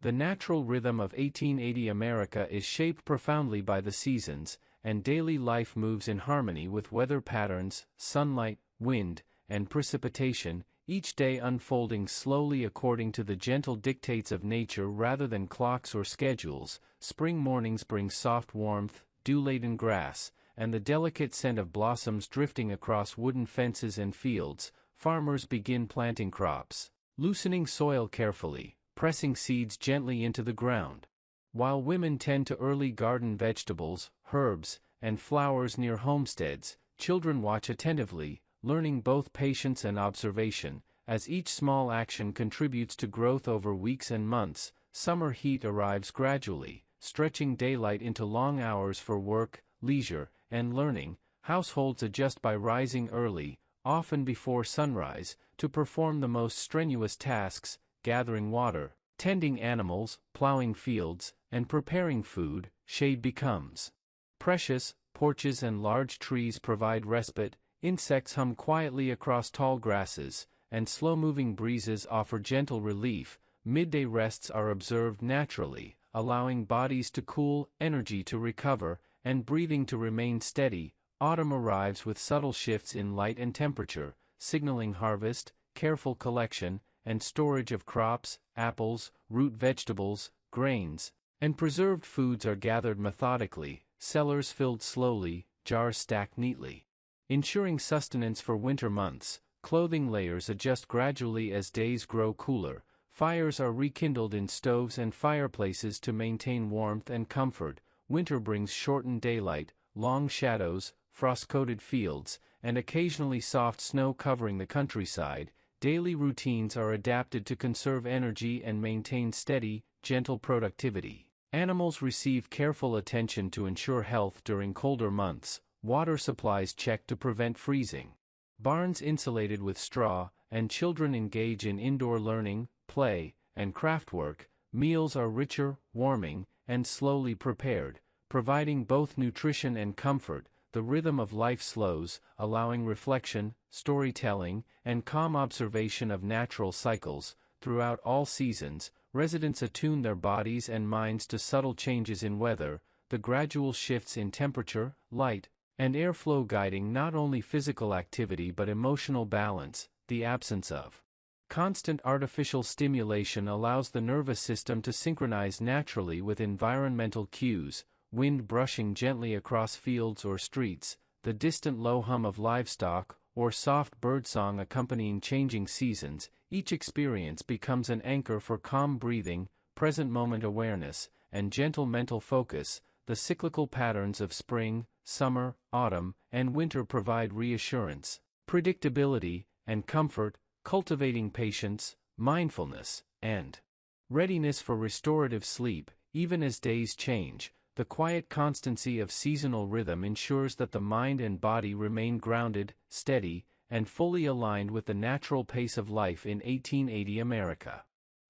The natural rhythm of 1880 America is shaped profoundly by the seasons, and daily life moves in harmony with weather patterns, sunlight, wind, and precipitation, each day unfolding slowly according to the gentle dictates of nature rather than clocks or schedules. Spring mornings bring soft warmth, dew-laden grass, and the delicate scent of blossoms drifting across wooden fences and fields. Farmers begin planting crops, loosening soil carefully, pressing seeds gently into the ground, while women tend to early garden vegetables, herbs, and flowers near homesteads. Children watch attentively, learning both patience and observation, as each small action contributes to growth over weeks and months. Summer heat arrives gradually, stretching daylight into long hours for work, leisure, and learning. Households adjust by rising early, often before sunrise, to perform the most strenuous tasks, gathering water, tending animals, plowing fields, and preparing food. Shade becomes precious, porches and large trees provide respite, insects hum quietly across tall grasses, and slow-moving breezes offer gentle relief. Midday rests are observed naturally, allowing bodies to cool, energy to recover, and breathing to remain steady. Autumn arrives with subtle shifts in light and temperature, signaling harvest, careful collection, and storage of crops. Apples, root vegetables, grains, and preserved foods are gathered methodically, cellars filled slowly, jars stacked neatly, ensuring sustenance for winter months. Clothing layers adjust gradually as days grow cooler. Fires are rekindled in stoves and fireplaces to maintain warmth and comfort. Winter brings shortened daylight, long shadows, frost-coated fields, and occasionally soft snow covering the countryside. Daily routines are adapted to conserve energy and maintain steady, gentle productivity. Animals receive careful attention to ensure health during colder months. Water supplies checked to prevent freezing. Barns insulated with straw, and children engage in indoor learning, play, and craftwork. Meals are richer, warming, and slowly prepared, providing both nutrition and comfort. The rhythm of life slows, allowing reflection, storytelling, and calm observation of natural cycles. Throughout all seasons, residents attune their bodies and minds to subtle changes in weather, the gradual shifts in temperature, light, and airflow guiding not only physical activity but emotional balance. The absence of constant artificial stimulation allows the nervous system to synchronize naturally with environmental cues. Wind brushing gently across fields or streets, the distant low hum of livestock, or soft birdsong accompanying changing seasons. Each experience becomes an anchor for calm breathing, present moment awareness, and gentle mental focus. The cyclical patterns of spring, summer, autumn, and winter provide reassurance, predictability, and comfort. cultivating patience, mindfulness, and readiness for restorative sleep. Even as days change, the quiet constancy of seasonal rhythm ensures that the mind and body remain grounded, steady, and fully aligned with the natural pace of life in 1880 America.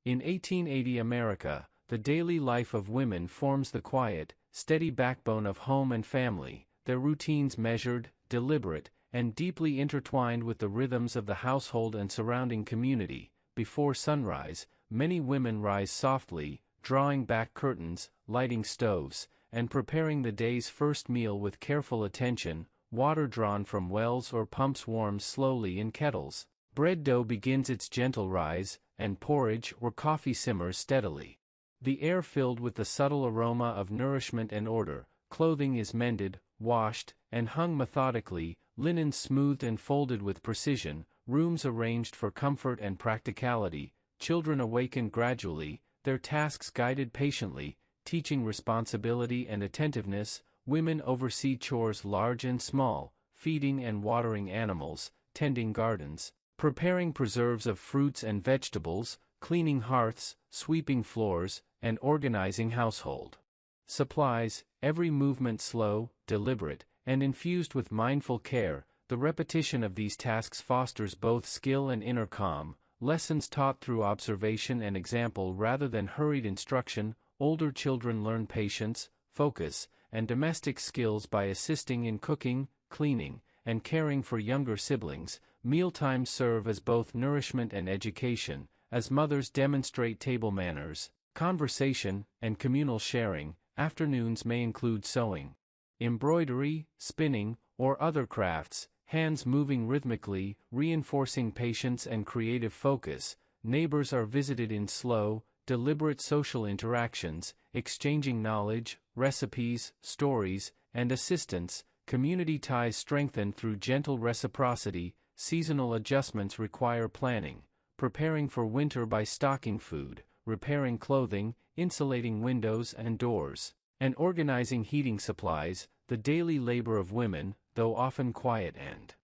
In 1880 America, the daily life of women forms the quiet, steady backbone of home and family, their routines measured, deliberate, and deeply intertwined with the rhythms of the household and surrounding community. Before sunrise, many women rise softly, drawing back curtains, lighting stoves, and preparing the day's first meal with careful attention. Water drawn from wells or pumps warms slowly in kettles. Bread dough begins its gentle rise, and porridge or coffee simmers steadily. The air filled with the subtle aroma of nourishment and order. Clothing is mended, washed, and hung methodically, linen smoothed and folded with precision, rooms arranged for comfort and practicality. Children awaken gradually, their tasks guided patiently, teaching responsibility and attentiveness. Women oversee chores large and small, feeding and watering animals, tending gardens, preparing preserves of fruits and vegetables, cleaning hearths, sweeping floors, and organizing household supplies. Every movement slow, deliberate, and infused with mindful care. The repetition of these tasks fosters both skill and inner calm. Lessons taught through observation and example rather than hurried instruction. Older children learn patience, focus, and domestic skills by assisting in cooking, cleaning, and caring for younger siblings. Mealtimes serve as both nourishment and education, as mothers demonstrate table manners, conversation, and communal sharing. Afternoons may include sewing, embroidery, spinning, or other crafts, hands moving rhythmically, reinforcing patience and creative focus. Neighbors are visited in slow, deliberate social interactions, exchanging knowledge, recipes, stories, and assistance. Community ties strengthen through gentle reciprocity. Seasonal adjustments require planning, preparing for winter by stocking food, repairing clothing, insulating windows and doors, and organizing heating supplies. The daily labor of women, though often quiet and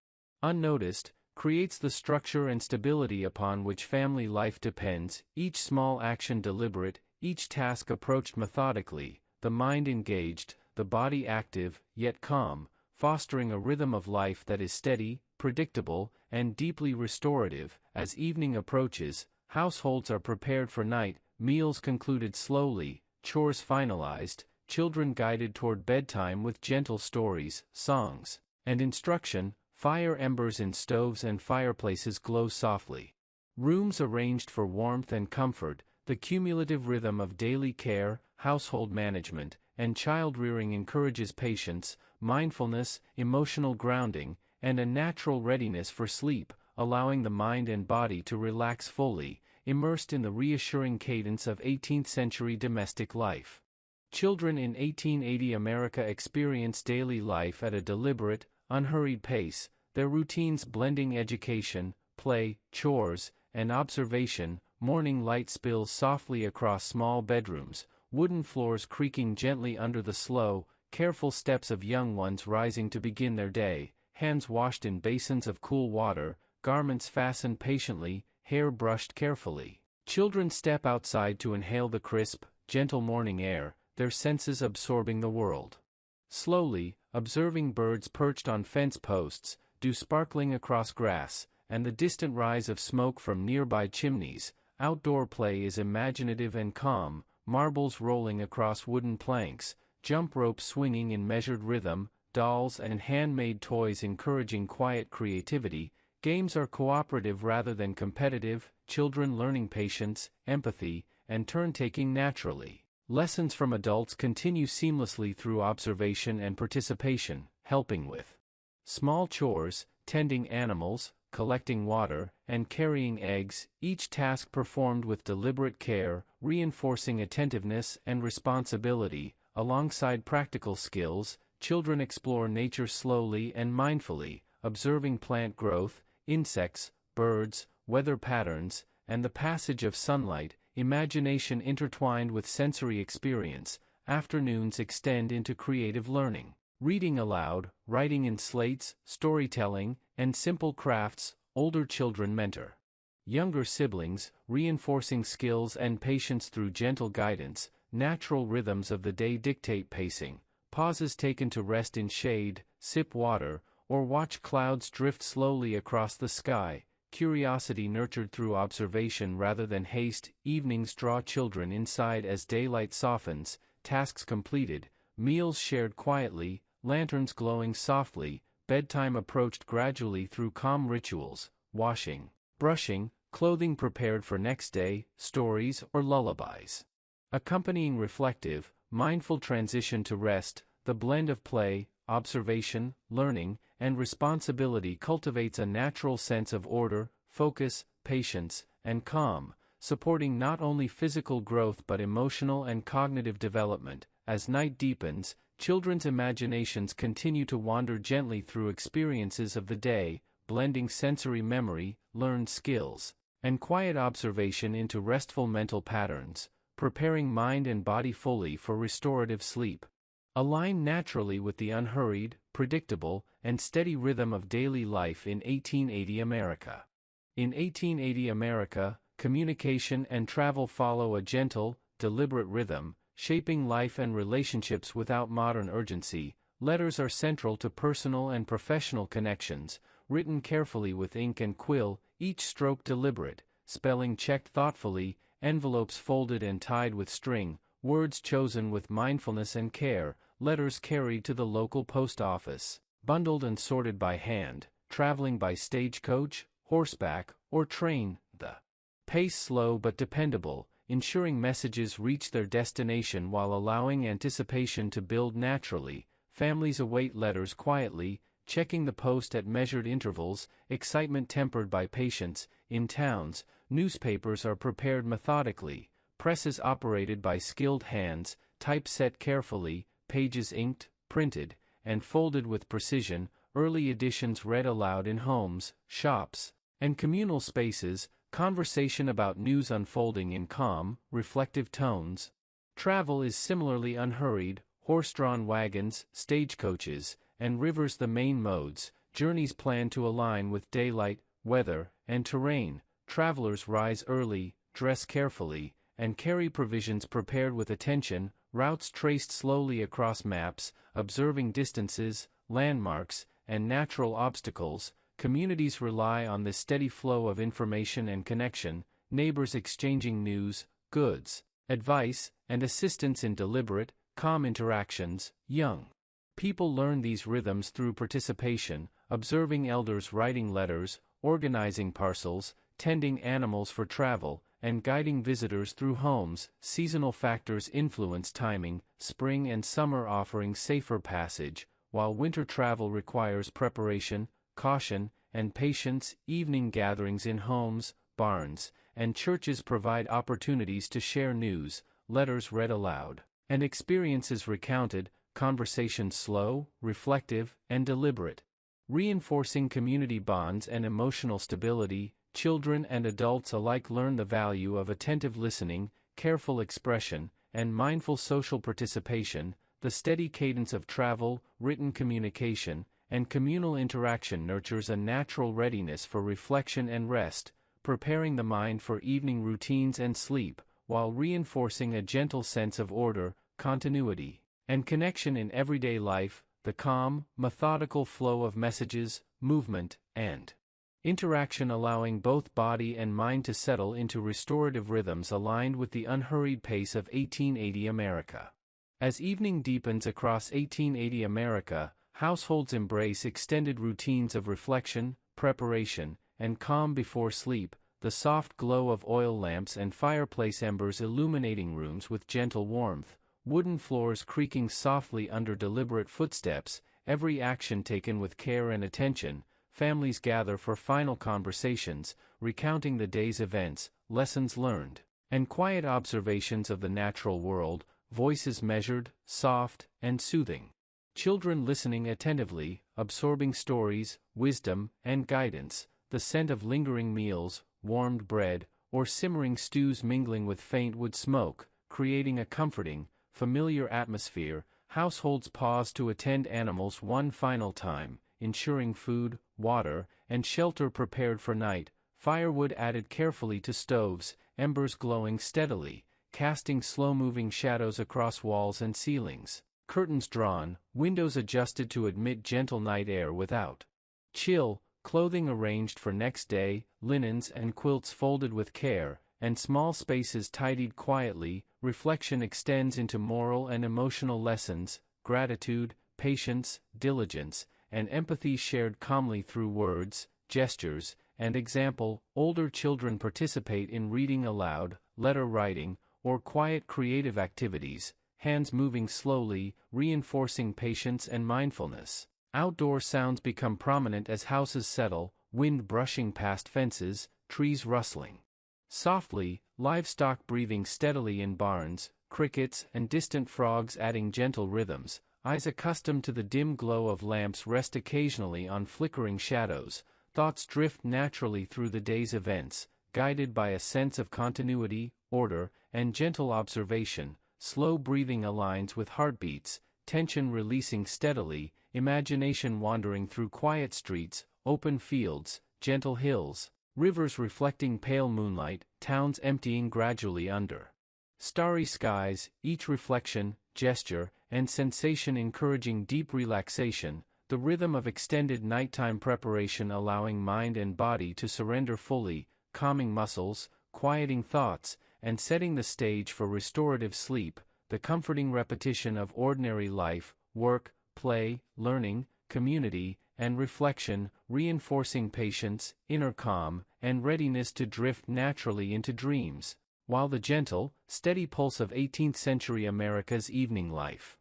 unnoticed, creates the structure and stability upon which family life depends. Each small action deliberate, each task approached methodically, the mind engaged, the body active, yet calm, fostering a rhythm of life that is steady, predictable, and deeply restorative. As evening approaches, households are prepared for night, meals concluded slowly, chores finalized, children guided toward bedtime with gentle stories, songs, and instruction. Fire embers in stoves and fireplaces glow softly. Rooms arranged for warmth and comfort. The cumulative rhythm of daily care, household management, and child-rearing encourages patience, mindfulness, emotional grounding, and a natural readiness for sleep, allowing the mind and body to relax fully, immersed in the reassuring cadence of 18th-century domestic life. Children in 1880 America experience daily life at a deliberate, unhurried pace, their routines blending education, play, chores, and observation. Morning light spills softly across small bedrooms, wooden floors creaking gently under the slow, careful steps of young ones rising to begin their day, hands washed in basins of cool water, garments fastened patiently, hair brushed carefully. Children step outside to inhale the crisp, gentle morning air, their senses absorbing the world. Slowly, observing birds perched on fence posts, dew sparkling across grass, and the distant rise of smoke from nearby chimneys. Outdoor play is imaginative and calm, marbles rolling across wooden planks, jump ropes swinging in measured rhythm, dolls and handmade toys encouraging quiet creativity. Games are cooperative rather than competitive, children learning patience, empathy, and turn-taking naturally. Lessons from adults continue seamlessly through observation and participation, helping with small chores, tending animals, collecting water, and carrying eggs, each task performed with deliberate care, reinforcing attentiveness and responsibility. Alongside practical skills, children explore nature slowly and mindfully, observing plant growth, insects, birds, weather patterns, and the passage of sunlight. Imagination intertwined with sensory experience. Afternoons extend into creative learning. Reading aloud, writing in slates, storytelling, and simple crafts. Older children mentor Younger siblings, reinforcing skills and patience through gentle guidance. Natural rhythms of the day dictate pacing. Pauses taken to rest in shade, sip water, or watch clouds drift slowly across the sky. Curiosity nurtured through observation rather than haste. Evenings draw children inside as daylight softens. Tasks completed. Meals shared quietly. Lanterns glowing softly. Bedtime approached gradually through calm rituals. Washing, brushing, clothing prepared for next day. Stories or lullabies. Accompanying reflective, mindful transition to rest. The blend of play, observation, learning, and responsibility cultivates a natural sense of order, focus, patience, and calm, supporting not only physical growth but emotional and cognitive development. As night deepens, children's imaginations continue to wander gently through experiences of the day, blending sensory memory, learned skills, and quiet observation into restful mental patterns, preparing mind and body fully for restorative sleep. Align naturally with the unhurried, predictable, and steady rhythm of daily life in 1880 America. In 1880 America, communication and travel follow a gentle, deliberate rhythm, shaping life and relationships without modern urgency. Letters are central to personal and professional connections, written carefully with ink and quill, each stroke deliberate, spelling checked thoughtfully, envelopes folded and tied with string, words chosen with mindfulness and care. Letters carried to the local post office, bundled and sorted by hand, traveling by stagecoach, horseback, or train. The pace slow but dependable, ensuring messages reach their destination while allowing anticipation to build naturally. Families await letters quietly, checking the post at measured intervals, excitement tempered by patience. In towns, newspapers are prepared methodically, presses operated by skilled hands, typeset carefully, pages inked, printed, and folded with precision. Early editions read aloud in homes, shops, and communal spaces, conversation about news unfolding in calm, reflective tones. Travel is similarly unhurried, horse-drawn wagons, stagecoaches, and rivers the main modes, journeys planned to align with daylight, weather, and terrain. Travelers rise early, dress carefully, and carry provisions prepared with attention. Routes traced slowly across maps, observing distances, landmarks, and natural obstacles. Communities rely on this steady flow of information and connection, neighbors exchanging news, goods, advice, and assistance in deliberate, calm interactions. Young people learn these rhythms through participation, observing elders writing letters, organizing parcels, tending animals for travel, and guiding visitors through homes. Seasonal factors influence timing, spring and summer offering safer passage, while winter travel requires preparation, caution, and patience. Evening gatherings in homes, barns, and churches provide opportunities to share news, letters read aloud, and experiences recounted. Conversations slow, reflective, and deliberate, reinforcing community bonds and emotional stability. Children and adults alike learn the value of attentive listening, careful expression, and mindful social participation. The steady cadence of travel, written communication, and communal interaction nurtures a natural readiness for reflection and rest, preparing the mind for evening routines and sleep, while reinforcing a gentle sense of order, continuity, and connection in everyday life. The calm, methodical flow of messages, movement, and interaction allowing both body and mind to settle into restorative rhythms aligned with the unhurried pace of 1880 America. As evening deepens across 1880 America, households embrace extended routines of reflection, preparation, and calm before sleep. The soft glow of oil lamps and fireplace embers illuminating rooms with gentle warmth, wooden floors creaking softly under deliberate footsteps, every action taken with care and attention. Families gather for final conversations, recounting the day's events, lessons learned, and quiet observations of the natural world, voices measured, soft, and soothing. Children listening attentively, absorbing stories, wisdom, and guidance. The scent of lingering meals, warmed bread, or simmering stews mingling with faint wood smoke, creating a comforting, familiar atmosphere. Households pause to attend animals one final time, ensuring food, water, and shelter prepared for night. firewood added carefully to stoves, embers glowing steadily, casting slow-moving shadows across walls and ceilings, curtains drawn, windows adjusted to admit gentle night air without chill, clothing arranged for next day, linens and quilts folded with care, and small spaces tidied quietly. Reflection extends into moral and emotional lessons, gratitude, patience, diligence, and empathy shared calmly through words, gestures, and example. Older children participate in reading aloud, letter writing, or quiet creative activities, hands moving slowly, reinforcing patience and mindfulness. Outdoor sounds become prominent as houses settle, wind brushing past fences, trees rustling softly, livestock breathing steadily in barns, crickets and distant frogs adding gentle rhythms. Eyes accustomed to the dim glow of lamps rest occasionally on flickering shadows. Thoughts drift naturally through the day's events, guided by a sense of continuity, order, and gentle observation. Slow breathing aligns with heartbeats, tension releasing steadily, imagination wandering through quiet streets, open fields, gentle hills, rivers reflecting pale moonlight, towns emptying gradually under starry skies, each reflection, gesture, and sensation encouraging deep relaxation. The rhythm of extended nighttime preparation allowing mind and body to surrender fully, calming muscles, quieting thoughts, and setting the stage for restorative sleep. The comforting repetition of ordinary life, work, play, learning, community, and reflection, reinforcing patience, inner calm, and readiness to drift naturally into dreams, while the gentle, steady pulse of 18th-century America's evening life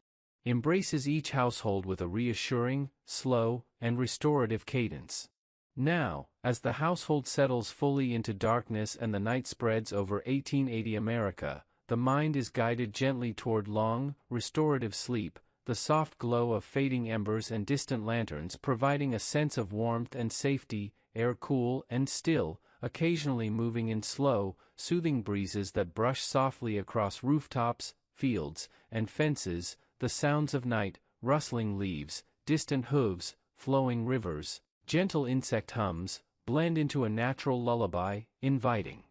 embraces each household with a reassuring, slow, and restorative cadence. Now, as the household settles fully into darkness and the night spreads over 1880 America, the mind is guided gently toward long, restorative sleep, the soft glow of fading embers and distant lanterns providing a sense of warmth and safety, air cool and still, occasionally moving in slow, soothing breezes that brush softly across rooftops, fields, and fences. The sounds of night, rustling leaves, distant hooves, flowing rivers, gentle insect hums, blend into a natural lullaby, inviting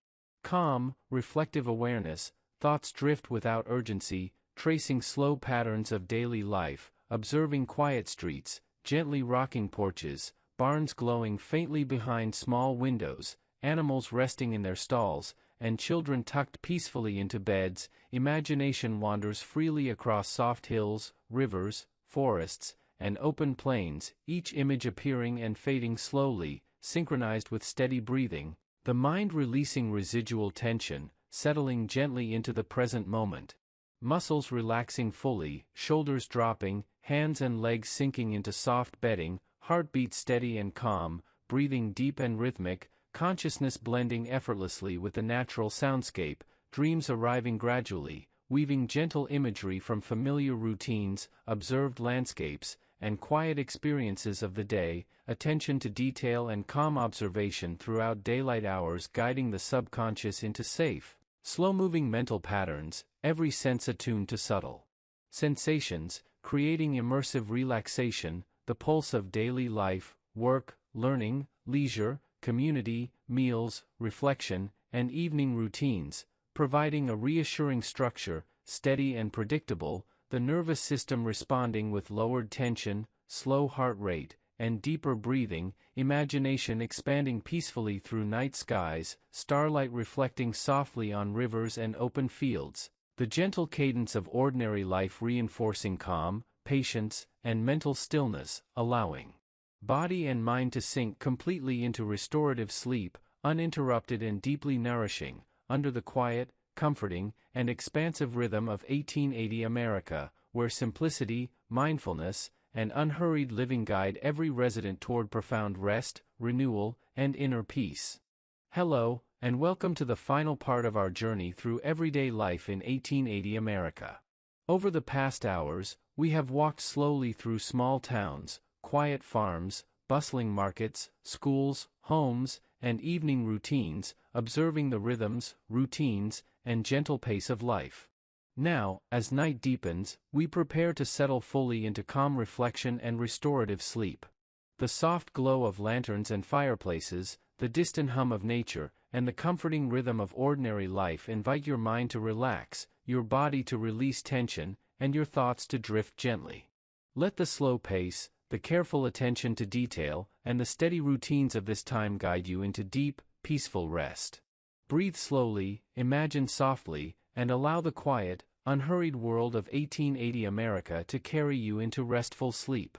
calm, reflective awareness. Thoughts drift without urgency, tracing slow patterns of daily life, observing quiet streets, gently rocking porches, barns glowing faintly behind small windows, animals resting in their stalls, and children tucked peacefully into beds. Imagination wanders freely across soft hills, rivers, forests, and open plains, each image appearing and fading slowly, synchronized with steady breathing, the mind releasing residual tension, settling gently into the present moment. Muscles relaxing fully, shoulders dropping, hands and legs sinking into soft bedding, heartbeat steady and calm, breathing deep and rhythmic, consciousness blending effortlessly with the natural soundscape, dreams arriving gradually, weaving gentle imagery from familiar routines, observed landscapes, and quiet experiences of the day, attention to detail and calm observation throughout daylight hours guiding the subconscious into safe, slow-moving mental patterns, every sense attuned to subtle sensations, creating immersive relaxation. The pulse of daily life, work, learning, leisure, community, meals, reflection, and evening routines, providing a reassuring structure, steady and predictable, the nervous system responding with lowered tension, slow heart rate, and deeper breathing, imagination expanding peacefully through night skies, starlight reflecting softly on rivers and open fields, the gentle cadence of ordinary life reinforcing calm, patience, and mental stillness, allowing body and mind to sink completely into restorative sleep, uninterrupted and deeply nourishing, under the quiet, comforting, and expansive rhythm of 1880 America, where simplicity, mindfulness, and unhurried living guide every resident toward profound rest, renewal, and inner peace. Hello, and welcome to the final part of our journey through everyday life in 1880 America. Over the past hours, we have walked slowly through small towns, quiet farms, bustling markets, schools, homes, and evening routines, observing the rhythms, routines, and gentle pace of life. Now, as night deepens, we prepare to settle fully into calm reflection and restorative sleep. The soft glow of lanterns and fireplaces, the distant hum of nature, and the comforting rhythm of ordinary life invite your mind to relax, your body to release tension, and your thoughts to drift gently. Let the slow pace, the careful attention to detail, and the steady routines of this time guide you into deep, peaceful rest. Breathe slowly, imagine softly, and allow the quiet, unhurried world of 1880 America to carry you into restful sleep.